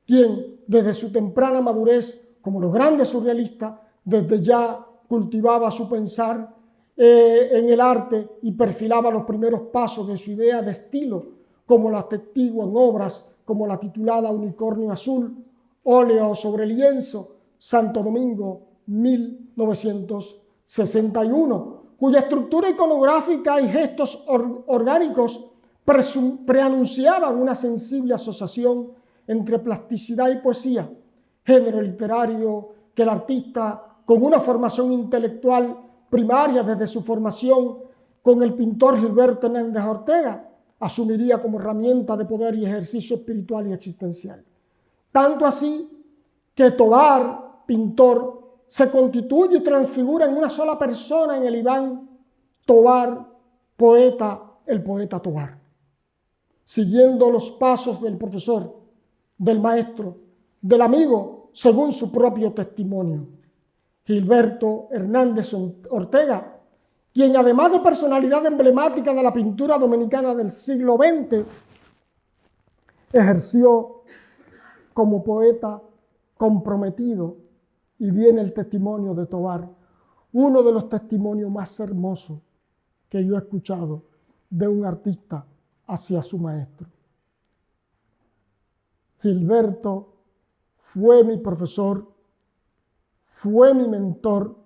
quien desde su temprana madurez, como los grandes surrealistas, desde ya cultivaba su pensar en el arte y perfilaba los primeros pasos de su idea de estilo, como la atestiguo en obras como la titulada Unicornio Azul, óleo sobre lienzo, Santo Domingo, 1961, cuya estructura iconográfica y gestos orgánicos preanunciaban una sensible asociación entre plasticidad y poesía, género literario que el artista, con una formación intelectual primaria desde su formación con el pintor Gilberto Hernández Ortega, asumiría como herramienta de poder y ejercicio espiritual y existencial. Tanto así que Tovar, pintor, se constituye y transfigura en una sola persona en el Iván Tovar, poeta, el poeta Tovar. Siguiendo los pasos del profesor, del maestro, del amigo, según su propio testimonio. Gilberto Hernández Ortega, quien además de personalidad emblemática de la pintura dominicana del siglo XX, ejerció como poeta comprometido, y viene el testimonio de Tovar, uno de los testimonios más hermosos que yo he escuchado de un artista hacia su maestro. Gilberto fue mi profesor, fue mi mentor,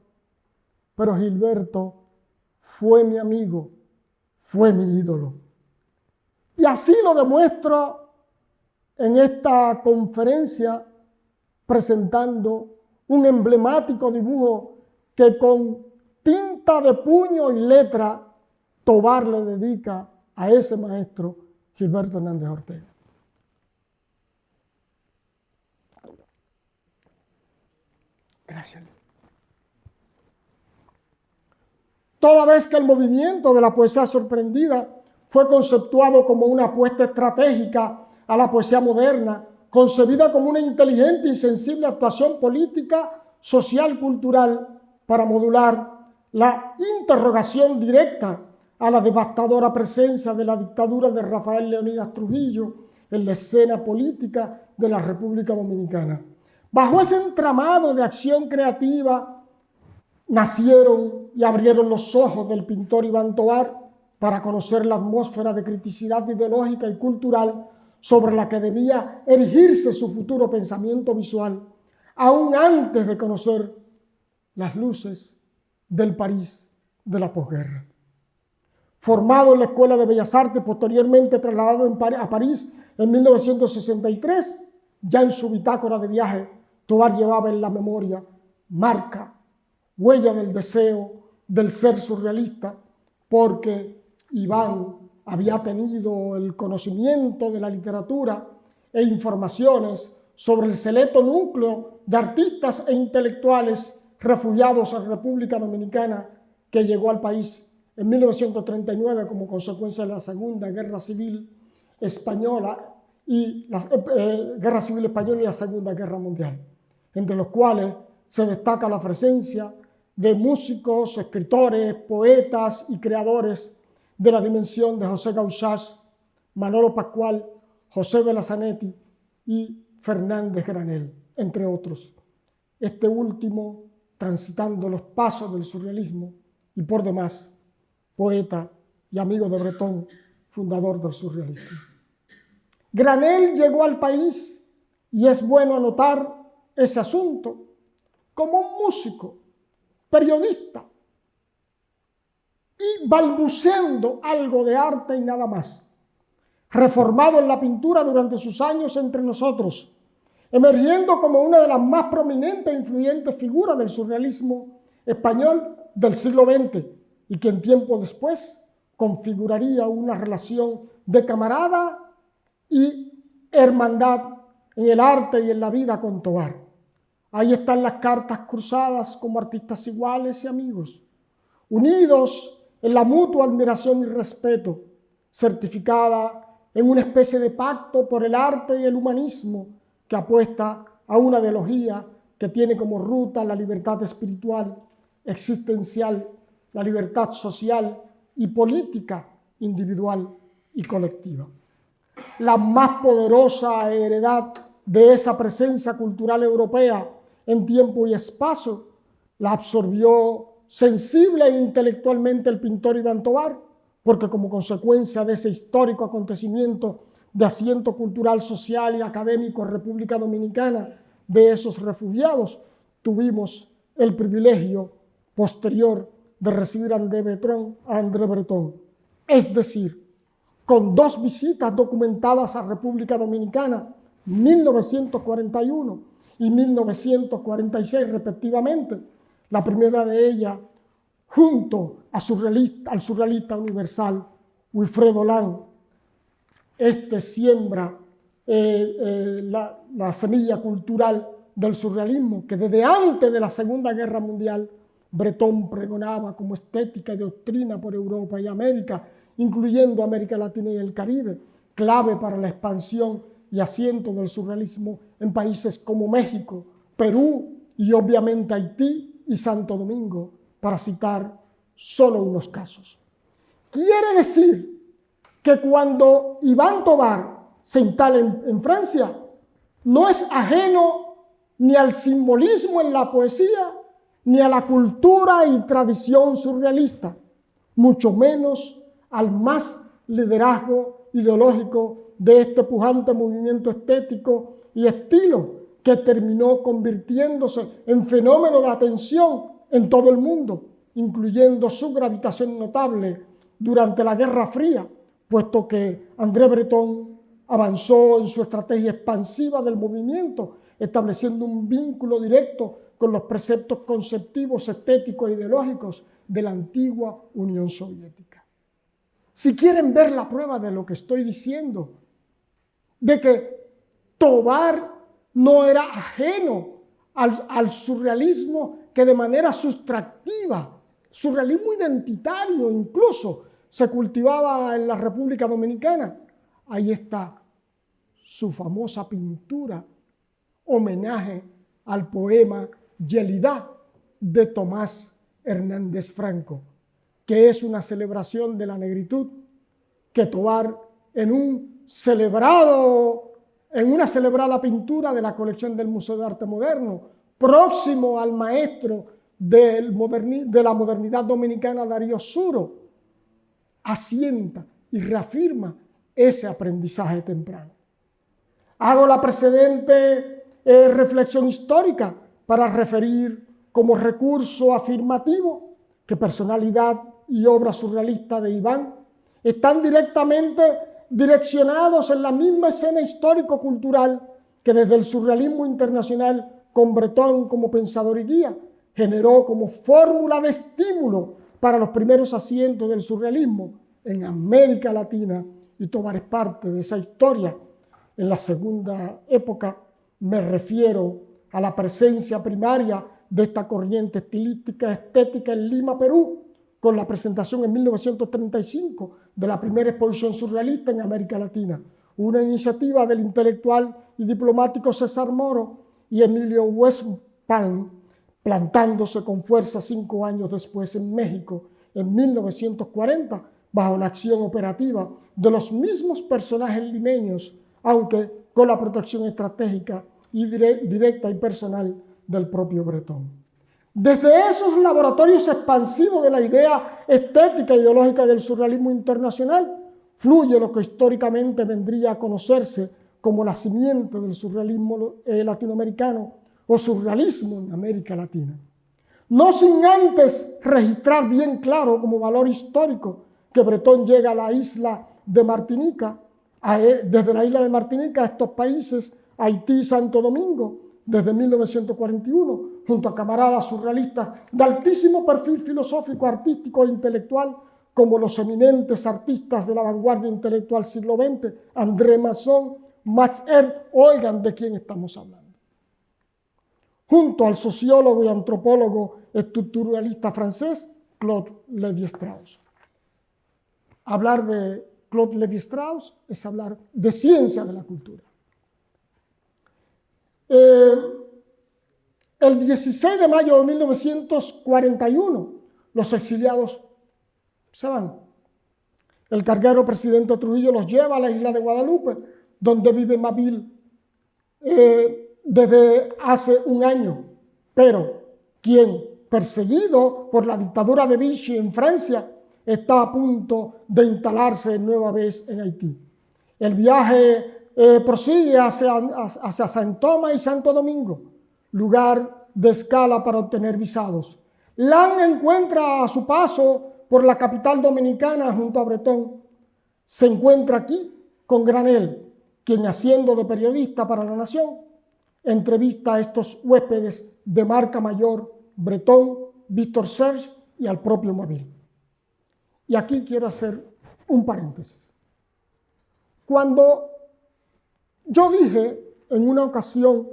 pero Gilberto fue mi amigo, fue mi ídolo. Y así lo demuestro en esta conferencia presentando un emblemático dibujo que con tinta de puño y letra Tovar le dedica a ese maestro Gilberto Hernández Ortega. Gracias. Toda vez que el movimiento de la poesía sorprendida fue conceptuado como una apuesta estratégica a la poesía moderna, concebida como una inteligente y sensible actuación política, social, cultural, para modular la interrogación directa a la devastadora presencia de la dictadura de Rafael Leónidas Trujillo en la escena política de la República Dominicana. Bajo ese entramado de acción creativa nacieron y abrieron los ojos del pintor Iván Tovar para conocer la atmósfera de criticidad ideológica y cultural sobre la que debía erigirse su futuro pensamiento visual, aún antes de conocer las luces del París de la posguerra. Formado en la Escuela de Bellas Artes, posteriormente trasladado a París en 1963, ya en su bitácora de viaje, Tovar llevaba en la memoria marca, huella del deseo del ser surrealista, porque Iván había tenido el conocimiento de la literatura e informaciones sobre el selecto núcleo de artistas e intelectuales refugiados en República Dominicana que llegó al país en 1939 como consecuencia de la Segunda Guerra Civil Española y la Segunda Guerra Mundial, entre los cuales se destaca la presencia de músicos, escritores, poetas y creadores de la dimensión de José Gausás, Manolo Pascual, José Belazanetti y Fernández Granel, entre otros. Este último transitando los pasos del surrealismo y por demás poeta y amigo de Bretón, fundador del surrealismo. Granel llegó al país, y es bueno anotar ese asunto, como un músico, periodista, y balbuceando algo de arte y nada más. Reformado en la pintura durante sus años entre nosotros, emergiendo como una de las más prominentes e influyentes figuras del surrealismo español del siglo XX, y que en tiempo después configuraría una relación de camarada y hermandad en el arte y en la vida con Tovar. Ahí están las cartas cruzadas como artistas iguales y amigos, unidos en la mutua admiración y respeto, certificada en una especie de pacto por el arte y el humanismo que apuesta a una ideología que tiene como ruta la libertad espiritual, existencial, la libertad social y política individual y colectiva. La más poderosa heredad de esa presencia cultural europea en tiempo y espacio la absorbió sensible e intelectualmente el pintor Iván Tovar, porque como consecuencia de ese histórico acontecimiento de asiento cultural, social y académico en República Dominicana de esos refugiados, tuvimos el privilegio posterior de recibir a André Breton. Es decir, con 2 visitas documentadas a República Dominicana, 1941 y 1946 respectivamente, la primera de ellas junto al surrealista universal Wilfredo Lang. Este siembra la semilla cultural del surrealismo que desde antes de la Segunda Guerra Mundial Breton pregonaba como estética y doctrina por Europa y América, incluyendo América Latina y el Caribe, clave para la expansión y asiento del surrealismo en países como México, Perú y obviamente Haití y Santo Domingo, para citar solo unos casos. Quiere decir que cuando Iván Tovar se instala en Francia, no es ajeno ni al simbolismo en la poesía, ni a la cultura y tradición surrealista, mucho menos al más liderazgo ideológico de este pujante movimiento estético y estilo que terminó convirtiéndose en fenómeno de atención en todo el mundo, incluyendo su gravitación notable durante la Guerra Fría, puesto que André Breton avanzó en su estrategia expansiva del movimiento, estableciendo un vínculo directo con los preceptos conceptivos, estéticos e ideológicos de la antigua Unión Soviética. Si quieren ver la prueba de lo que estoy diciendo, de que Tovar no era ajeno al surrealismo que de manera sustractiva, surrealismo identitario incluso, se cultivaba en la República Dominicana, ahí está su famosa pintura, homenaje al poema Yelida de Tomás Hernández Franco, que es una celebración de la negritud que Tovar en una celebrada pintura de la colección del Museo de Arte Moderno, próximo al maestro de la modernidad dominicana, Darío Suro, asienta y reafirma ese aprendizaje temprano. Hago la precedente reflexión histórica para referir como recurso afirmativo que personalidad y obra surrealista de Iván están directamente direccionados en la misma escena histórico-cultural que desde el surrealismo internacional, con Breton como pensador y guía, generó como fórmula de estímulo para los primeros asientos del surrealismo en América Latina, y Tovar es parte de esa historia. En la segunda época me refiero a la presencia primaria de esta corriente estilística estética en Lima, Perú, con la presentación en 1935 de la primera exposición surrealista en América Latina, una iniciativa del intelectual y diplomático César Moro y Emilio Westphal, plantándose con fuerza 5 años después en México, en 1940, bajo la acción operativa de los mismos personajes limeños, aunque con la protección estratégica y directa y personal del propio Breton. Desde esos laboratorios expansivos de la idea estética e ideológica del surrealismo internacional, fluye lo que históricamente vendría a conocerse como la simiente del surrealismo latinoamericano o surrealismo en América Latina. No sin antes registrar bien claro como valor histórico que Breton llega a la isla de Martinica, desde la isla de Martinica a estos países, Haití y Santo Domingo, desde 1941, junto a camaradas surrealistas de altísimo perfil filosófico, artístico e intelectual, como los eminentes artistas de la vanguardia intelectual siglo XX, André Masson, Max Ernst, oigan de quién estamos hablando. Junto al sociólogo y antropólogo estructuralista francés, Claude Lévi-Strauss. Hablar de Claude Lévi-Strauss es hablar de ciencia de la cultura. El 16 de mayo de 1941, los exiliados se van. El carguero presidente Trujillo los lleva a la isla de Guadalupe, donde vive Mabille desde hace un año. Pero quien, perseguido por la dictadura de Vichy en Francia, está a punto de instalarse nueva vez en Haití. El viaje prosigue hacia San Tomás y Santo Domingo, lugar de escala para obtener visados. Lang encuentra a su paso por la capital dominicana junto a Breton. Se encuentra aquí con Granel, quien, haciendo de periodista para La Nación, entrevista a estos huéspedes de marca mayor, Breton, Víctor Serge y al propio Mabille. Y aquí quiero hacer un paréntesis. Cuando yo dije en una ocasión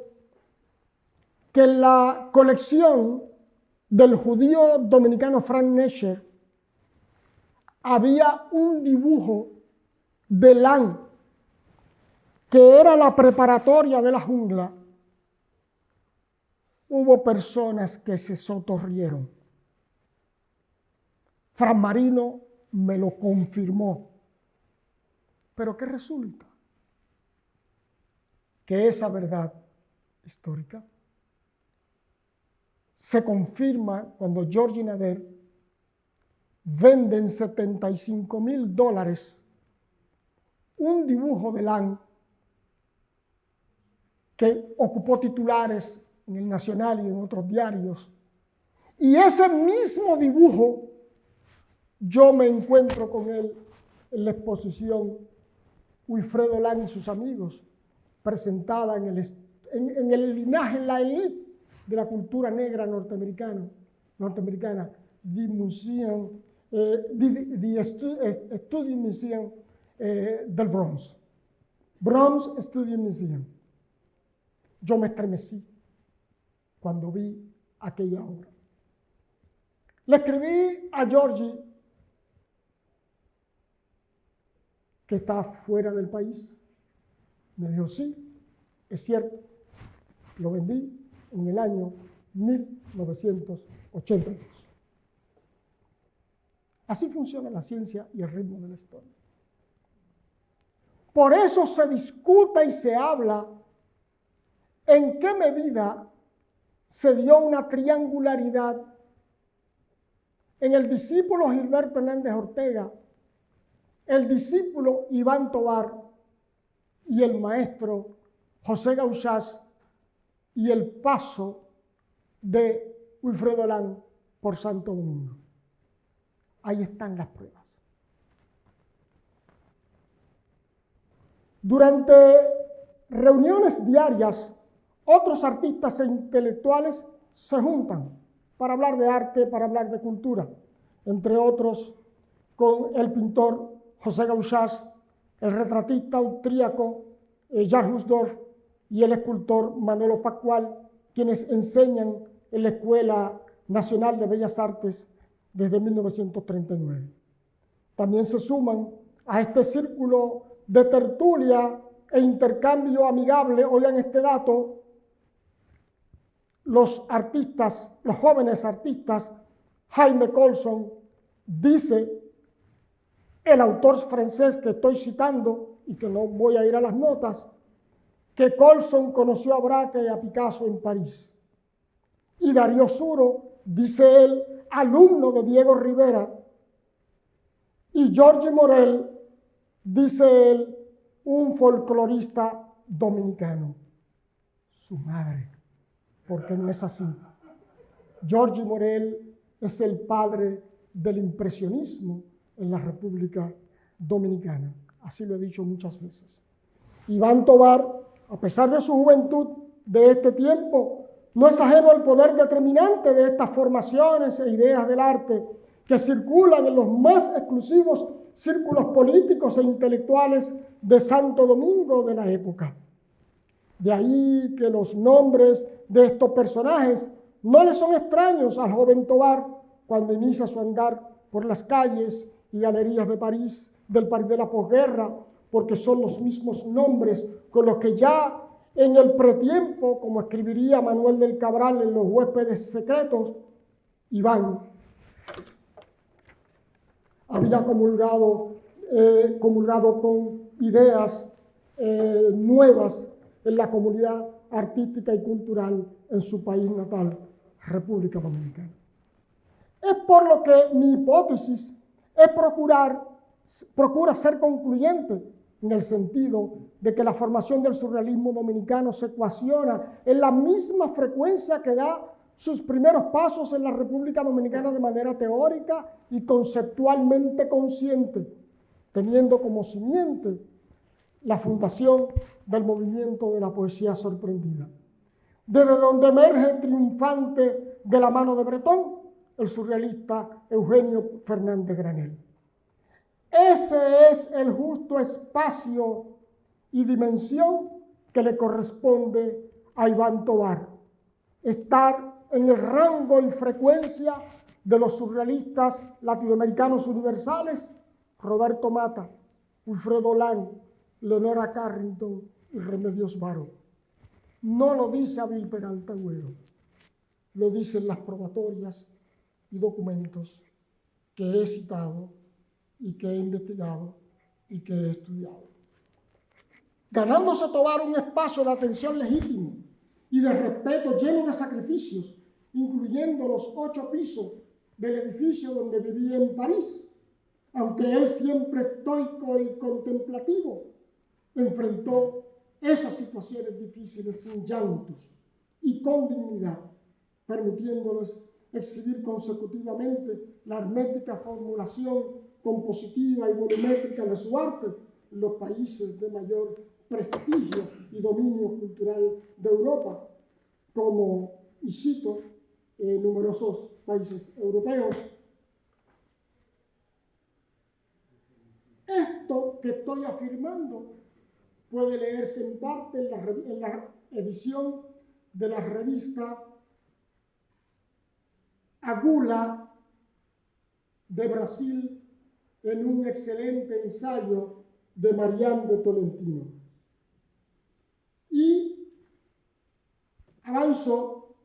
que en la colección del judío dominicano Frank Nesher había un dibujo de Lang que era la preparatoria de la jungla, hubo personas que se sotorrieron. Fran Marino me lo confirmó. ¿Pero qué resulta? Que esa verdad histórica se confirma cuando Georgie Nader vende en $75,000 un dibujo de Lang que ocupó titulares en El Nacional y en otros diarios. Y ese mismo dibujo yo me encuentro con él en la exposición Wilfredo Lang y sus amigos, presentada en en el linaje, en la élite de la cultura negra norteamericana, the Museum, the Studio Museum del Bronx. Bronx Studio Museum. Yo me estremecí cuando vi aquella obra. Le escribí a Georgie, que está fuera del país. Me dijo, sí, es cierto, lo vendí en el año 1982. Así funciona la ciencia y el ritmo de la historia. Por eso se discute y se habla en qué medida se dio una triangularidad en el discípulo Gilberto Hernández Ortega, el discípulo Iván Tovar y el maestro José Gauchás y el paso de Wilfredo Olán por Santo Domingo. Ahí están las pruebas. Durante reuniones diarias, otros artistas e intelectuales se juntan para hablar de arte, para hablar de cultura, entre otros con el pintor José Gauchás, el retratista austríaco Jan Husdorf y el escultor Manolo Pascual, quienes enseñan en la Escuela Nacional de Bellas Artes desde 1939. También se suman a este círculo de tertulia e intercambio amigable, oigan este dato, los jóvenes artistas, Jaime Colson, dice el autor francés que estoy citando y que no voy a ir a las notas, que Colson conoció a Braque y a Picasso en París. Y Darío Suro, dice él, alumno de Diego Rivera. Y Giorgi Morel, dice él, un folclorista dominicano. Su madre, porque no es así. Giorgi Morel es el padre del impresionismo en la República Dominicana. Así lo he dicho muchas veces. Iván Tovar, a pesar de su juventud de este tiempo, no es ajeno al poder determinante de estas formaciones e ideas del arte que circulan en los más exclusivos círculos políticos e intelectuales de Santo Domingo de la época. De ahí que los nombres de estos personajes no le son extraños al joven Tovar cuando inicia su andar por las calles y galerías de París, del París de la posguerra, porque son los mismos nombres con los que ya en el pretiempo, como escribiría Manuel del Cabral en Los huéspedes secretos, Iván había comulgado con ideas nuevas en la comunidad artística y cultural en su país natal, República Dominicana. Es por lo que mi hipótesis es procura ser concluyente en el sentido de que la formación del surrealismo dominicano se ecuaciona en la misma frecuencia que da sus primeros pasos en la República Dominicana de manera teórica y conceptualmente consciente, teniendo como simiente la fundación del movimiento de la poesía sorprendida, desde donde emerge triunfante de la mano de Bretón el surrealista Eugenio Fernández Granel. Ese es el justo espacio y dimensión que le corresponde a Iván Tovar, estar en el rango y frecuencia de los surrealistas latinoamericanos universales, Roberto Mata, Wilfredo Olán, Leonora Carrington y Remedios Varo. No lo dice Abel Peralta Güero, lo dicen las probatorias y documentos que he citado y que he investigado y que he estudiado. Ganándose Tovar un espacio de atención legítimo y de respeto lleno de sacrificios, incluyendo los 8 pisos del edificio donde vivía en París, aunque él siempre estoico y contemplativo, enfrentó esas situaciones difíciles sin llantos y con dignidad, permitiéndoles exhibir consecutivamente la hermética formulación compositiva y volumétrica de su arte en los países de mayor prestigio y dominio cultural de Europa, como, y cito, numerosos países europeos. Esto que estoy afirmando puede leerse en parte en la edición de la revista Agula de Brasil, en un excelente ensayo de Mariano de Tolentino. Y avanzo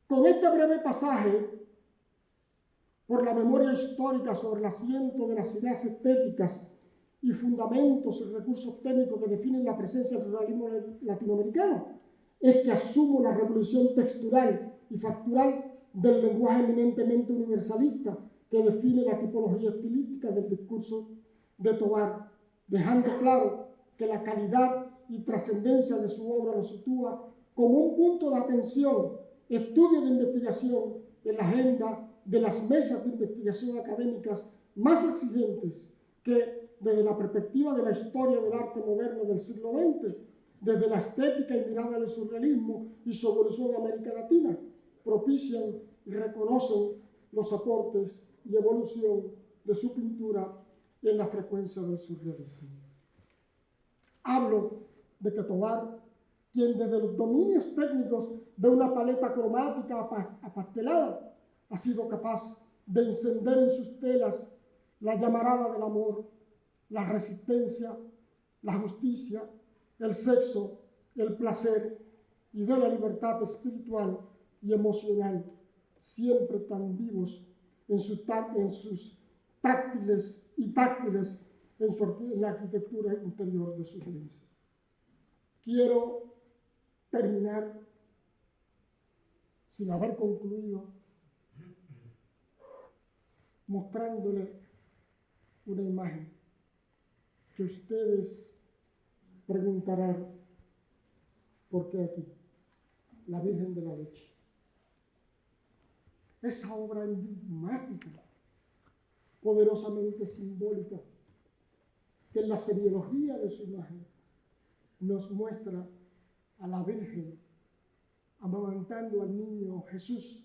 con este breve pasaje por la memoria histórica sobre el asiento de las ideas estéticas y fundamentos y recursos técnicos que definen la presencia del realismo latinoamericano, es que asumo la revolución textural y factural del lenguaje eminentemente universalista que define la tipología estilística del discurso de Tobar, dejando claro que la calidad y trascendencia de su obra lo sitúa como un punto de atención, estudio de investigación en la agenda de las mesas de investigación académicas más exigentes que, desde la perspectiva de la historia del arte moderno del siglo XX, desde la estética y mirada del surrealismo y su evolución en América Latina, propician y reconocen los aportes y evolución de su pintura en la frecuencia del surrealismo. Hablo de que Tobar, quien desde los dominios técnicos de una paleta cromática apastelada, ha sido capaz de encender en sus telas la llamarada del amor, la resistencia, la justicia, el sexo, el placer y de la libertad espiritual y emocional, siempre tan vivos en sus táctiles en la arquitectura interior de sus lienzos. Quiero terminar, sin haber concluido, mostrándole una imagen que ustedes preguntarán: ¿por qué aquí? La Virgen de la Leche. Esa obra enigmática, poderosamente simbólica, que en la seriología de su imagen nos muestra a la Virgen amamantando al niño Jesús,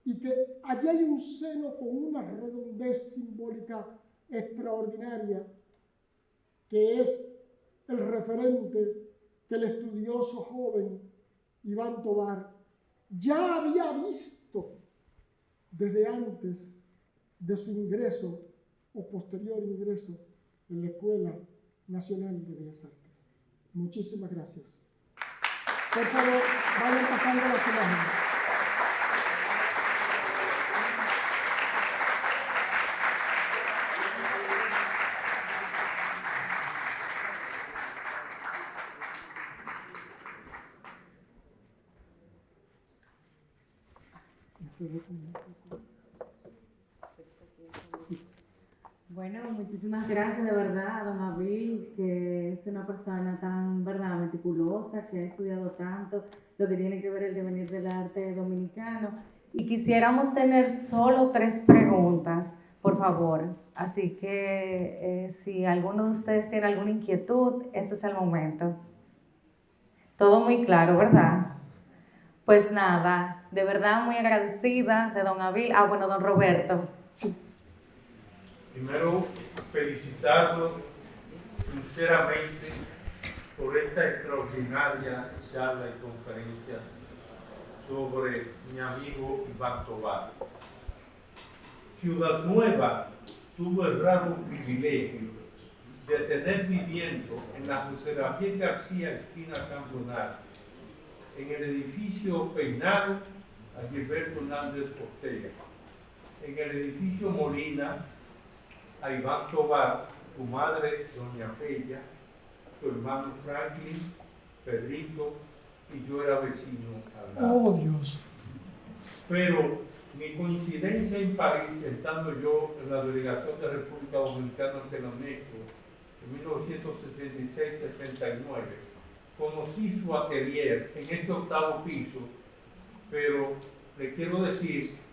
y que allí hay un seno con una redondez simbólica extraordinaria, que es el referente que el estudioso joven Iván Tobar ya había visto desde antes de su ingreso o posterior ingreso en la Escuela Nacional de Bellas Artes. Muchísimas gracias. Por favor, vayan pasando las imágenes. Bueno, muchísimas gracias de verdad a don Abil, que es una persona tan, verdad, meticulosa, que ha estudiado tanto lo que tiene que ver el devenir del arte dominicano. Y quisiéramos tener solo 3 preguntas, por favor. Así que si alguno de ustedes tiene alguna inquietud, ese es el momento. Todo muy claro, ¿verdad? Pues nada, de verdad muy agradecida de don Abil. Bueno, don Roberto. Sí. Primero, felicitarlo sinceramente por esta extraordinaria charla y conferencia sobre mi amigo Iván Tobar. Ciudad Nueva tuvo el raro privilegio de tener viviendo en la José Gabriel García, esquina Cambonar, en el edificio Peinado a Gilberto Hernández Ortega, en el edificio Molina a Iván Tobar, tu madre, doña Bella, tu hermano Franklin, Pedrito, y yo era vecino al lado. Oh, Dios. Pero mi coincidencia en París, estando yo en la delegación de República Dominicana ante la UNESCO, en 1966-69, conocí su atelier en este 8º piso, pero le quiero decir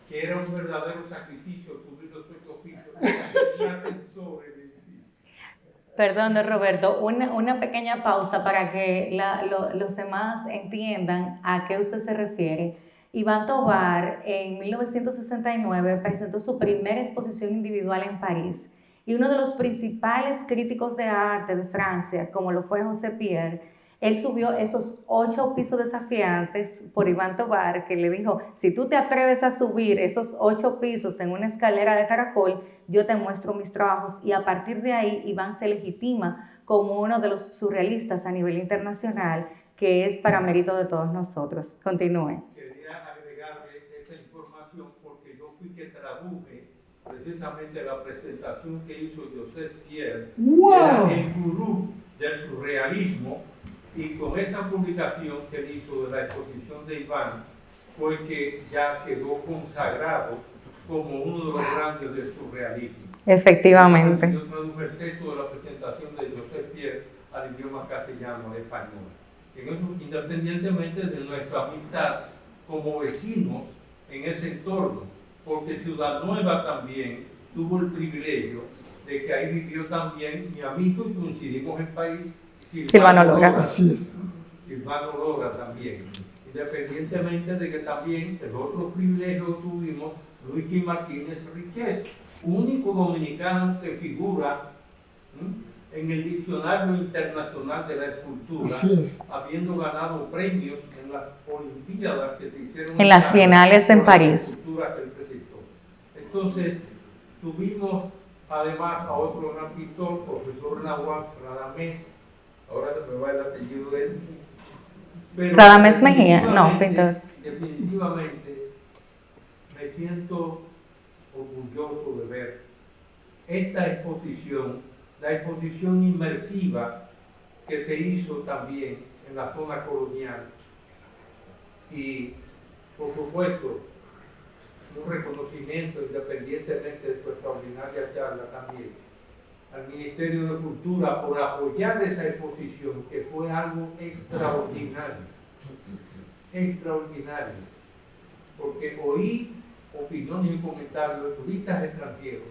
que era un verdadero sacrificio subir los 8 pisos en un ascensor en el edificio. Perdón, don Roberto, una pequeña pausa para que los demás entiendan a qué usted se refiere. Iván Tovar en 1969 presentó su primera exposición individual en París y uno de los principales críticos de arte de Francia, como lo fue José Pierre, él subió esos 8 pisos desafiantes por Iván Tovar, que le dijo, si tú te atreves a subir esos 8 pisos en una escalera de caracol, yo te muestro mis trabajos. Y a partir de ahí, Iván se legitima como uno de los surrealistas a nivel internacional, que es para mérito de todos nosotros. Continúe. Quería agregarle esa información porque yo fui que traduje precisamente la presentación que hizo Joseph Pierre, ¡wow! Que era el gurú del surrealismo. Y con esa publicación que él hizo de la exposición de Iván, fue que ya quedó consagrado como uno de los grandes del surrealismo. Efectivamente. Yo traduje el texto de la presentación de Joseph Pierre al idioma castellano, al español. En eso, independientemente de nuestra amistad como vecinos en ese entorno, porque Ciudad Nueva también tuvo el privilegio de que ahí vivió también mi amigo y coincidimos en país, Silvano Lora. Así es. Silvano Lora también. Independientemente de que también el otro privilegio tuvimos Luigi Martínez Riquez, único dominicano que figura en el Diccionario Internacional de la Escultura, Así es. habiendo ganado premios en las Olimpiadas que se hicieron En las Bienales en París. Que él presentó. Entonces, tuvimos además a otro gran pintor, profesor Nahuatl Radamés, ahora se me va el apellido de él. Pero Radamés Mejía, no, pintor. Definitivamente me siento orgulloso de ver esta exposición, la exposición inmersiva que se hizo también en la zona colonial. Y, por supuesto, un reconocimiento, independientemente de su extraordinaria charla también, al Ministerio de Cultura por apoyar esa exposición, que fue algo extraordinario, extraordinario, porque oí opiniones y comentarios de turistas extranjeros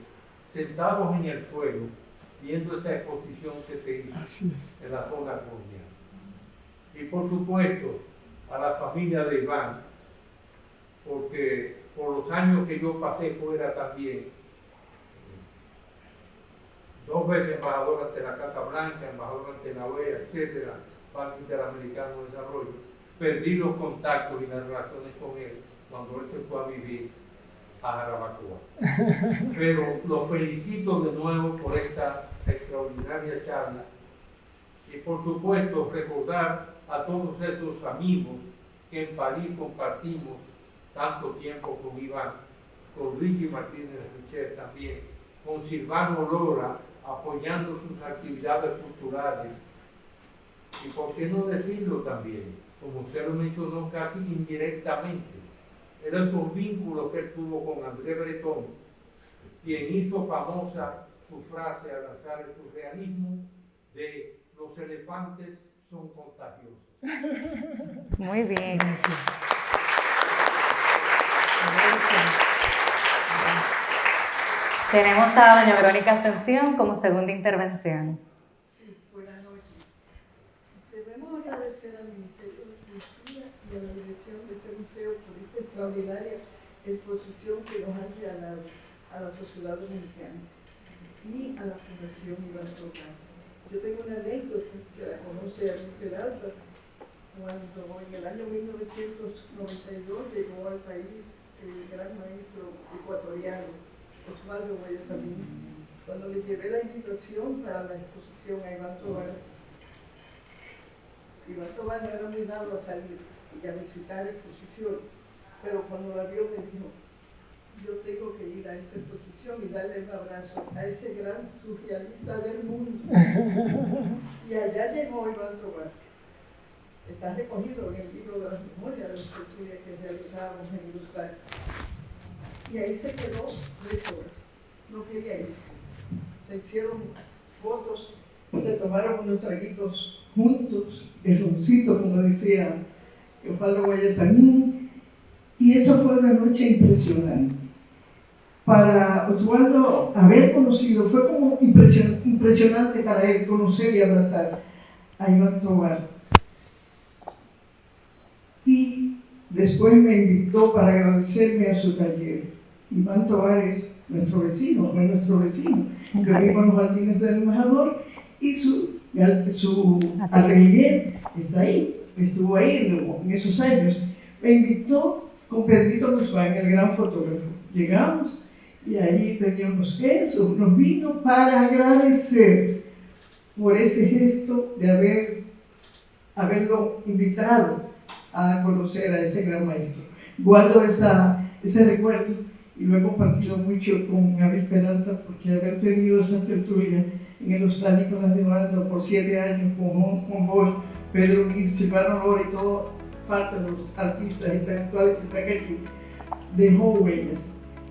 sentados en el suelo viendo esa exposición que se hizo en la zona colonial. Y por supuesto a la familia de Iván, porque por los años que yo pasé fuera también, 2 veces embajador ante la Casa Blanca, embajador ante la OEA, etcétera, Banco Interamericano de Desarrollo, perdí los contactos y las relaciones con él cuando él se fue a vivir a Jarabacoa. Pero lo felicito de nuevo por esta extraordinaria charla y por supuesto recordar a todos esos amigos que en París compartimos tanto tiempo con Iván, con Luigi Martínez Riquez también, con Silvano Lora, apoyando sus actividades culturales. Y por qué no decirlo también, como usted lo mencionó casi indirectamente, eran esos vínculos que él tuvo con André Breton, quien hizo famosa su frase al lanzar el surrealismo de los elefantes son contagiosos. Muy bien. Tenemos a doña Verónica Ascensión como segunda intervención. Sí, buenas noches. Debemos agradecer al Ministerio de Cultura y a la dirección de este museo por esta extraordinaria exposición que nos han regalado a la sociedad dominicana y a la Fundación Iván Tovar. Yo tengo una anécdota que la conoce a Peralta, cuando en el año 1992 llegó al país el gran maestro ecuatoriano Osvaldo Guayasamín. Cuando le llevé la invitación para la exposición a Iván Tovar no era muy dado a salir y a visitar exposiciones, pero cuando la vio me dijo, yo tengo que ir a esa exposición y darle un abrazo a ese gran surrealista del mundo. Y allá llegó Iván Tovar. Está recogido en el libro de las memorias de los estudios que realizábamos en Ilustrar. Y ahí se quedó 3 horas. No quería irse. Se hicieron fotos, se tomaron unos traguitos juntos, el roncito, como decía Osvaldo Guayasamín, y eso fue una noche impresionante. para Oswaldo haber conocido, fue como impresionante para él conocer y abrazar a Iván Tovar. Y después me invitó para agradecerme a su taller. Iván Tovar es nuestro vecino, fue nuestro vecino. Yo vivo en los jardines del embajador y su atelier está ahí, estuvo ahí en esos años. Me invitó con Pedrito Guzmán, el gran fotógrafo. Llegamos y ahí teníamos eso, nos vino para agradecer por ese gesto de haberlo invitado a conocer a ese gran maestro. Guardo ese recuerdo y lo he compartido mucho con Gabriel Peralta, porque haber tenido esa tertulia en el Hostal Nicolás de Obando por 7 años con Boy, Pedro Gil, Silvano Lora y toda parte de los artistas intelectuales que están aquí, dejó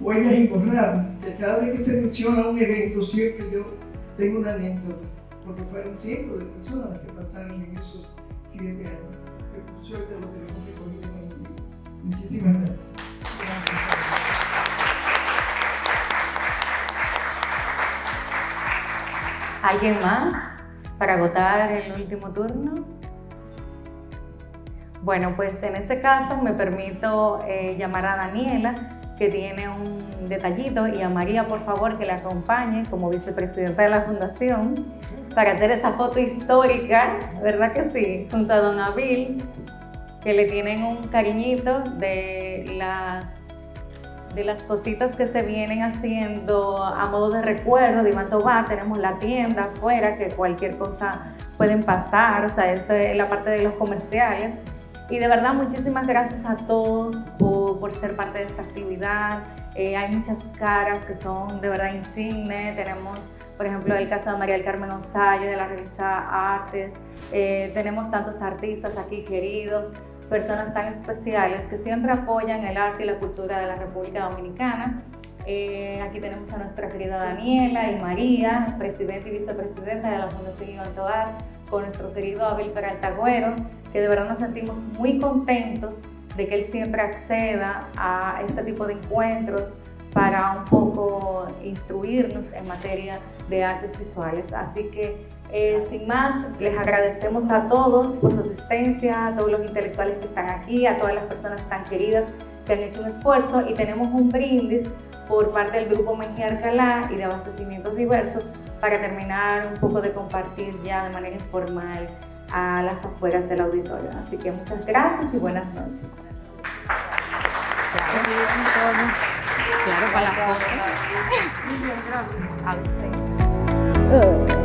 huellas imborrables. Cada vez que se menciona un evento, siempre yo tengo una anécdota, porque fueron cientos de personas las que pasaron en esos 7 años. Que por suerte lo tenemos recogido en el libro. Muchísimas gracias. ¿Alguien más para agotar el último turno? Bueno, pues en ese caso me permito llamar a Daniela, que tiene un detallito, y a María, por favor, que la acompañe como vicepresidenta de la Fundación para hacer esa foto histórica, ¿verdad que sí? Junto a don Abil, que le tienen un cariñito de las cositas que se vienen haciendo a modo de recuerdo de Iván Tovar. Tenemos la tienda afuera, que cualquier cosa pueden pasar, o sea, esto es la parte de los comerciales. Y de verdad, muchísimas gracias a todos por ser parte de esta actividad. Hay muchas caras que son de verdad insignes. Tenemos, por ejemplo, el caso de María del Carmen Osalle de la revista Artes. Tenemos tantos artistas aquí queridos, personas tan especiales que siempre apoyan el arte y la cultura de la República Dominicana. Aquí tenemos a nuestra querida Daniela y María, presidenta y vicepresidenta de la Fundación Iván Tovar, con nuestro querido Abil Peralta Agüero, que de verdad nos sentimos muy contentos de que él siempre acceda a este tipo de encuentros para un poco instruirnos en materia de artes visuales. Así que, sin más, les agradecemos a todos por su asistencia, a todos los intelectuales que están aquí, a todas las personas tan queridas que han hecho un esfuerzo, y tenemos un brindis por parte del Grupo Mejía Alcalá y de Abastecimientos Diversos para terminar un poco de compartir ya de manera informal a las afueras del auditorio. Así que muchas gracias y buenas noches. Claro, para la foto. Muy bien, gracias. A ustedes.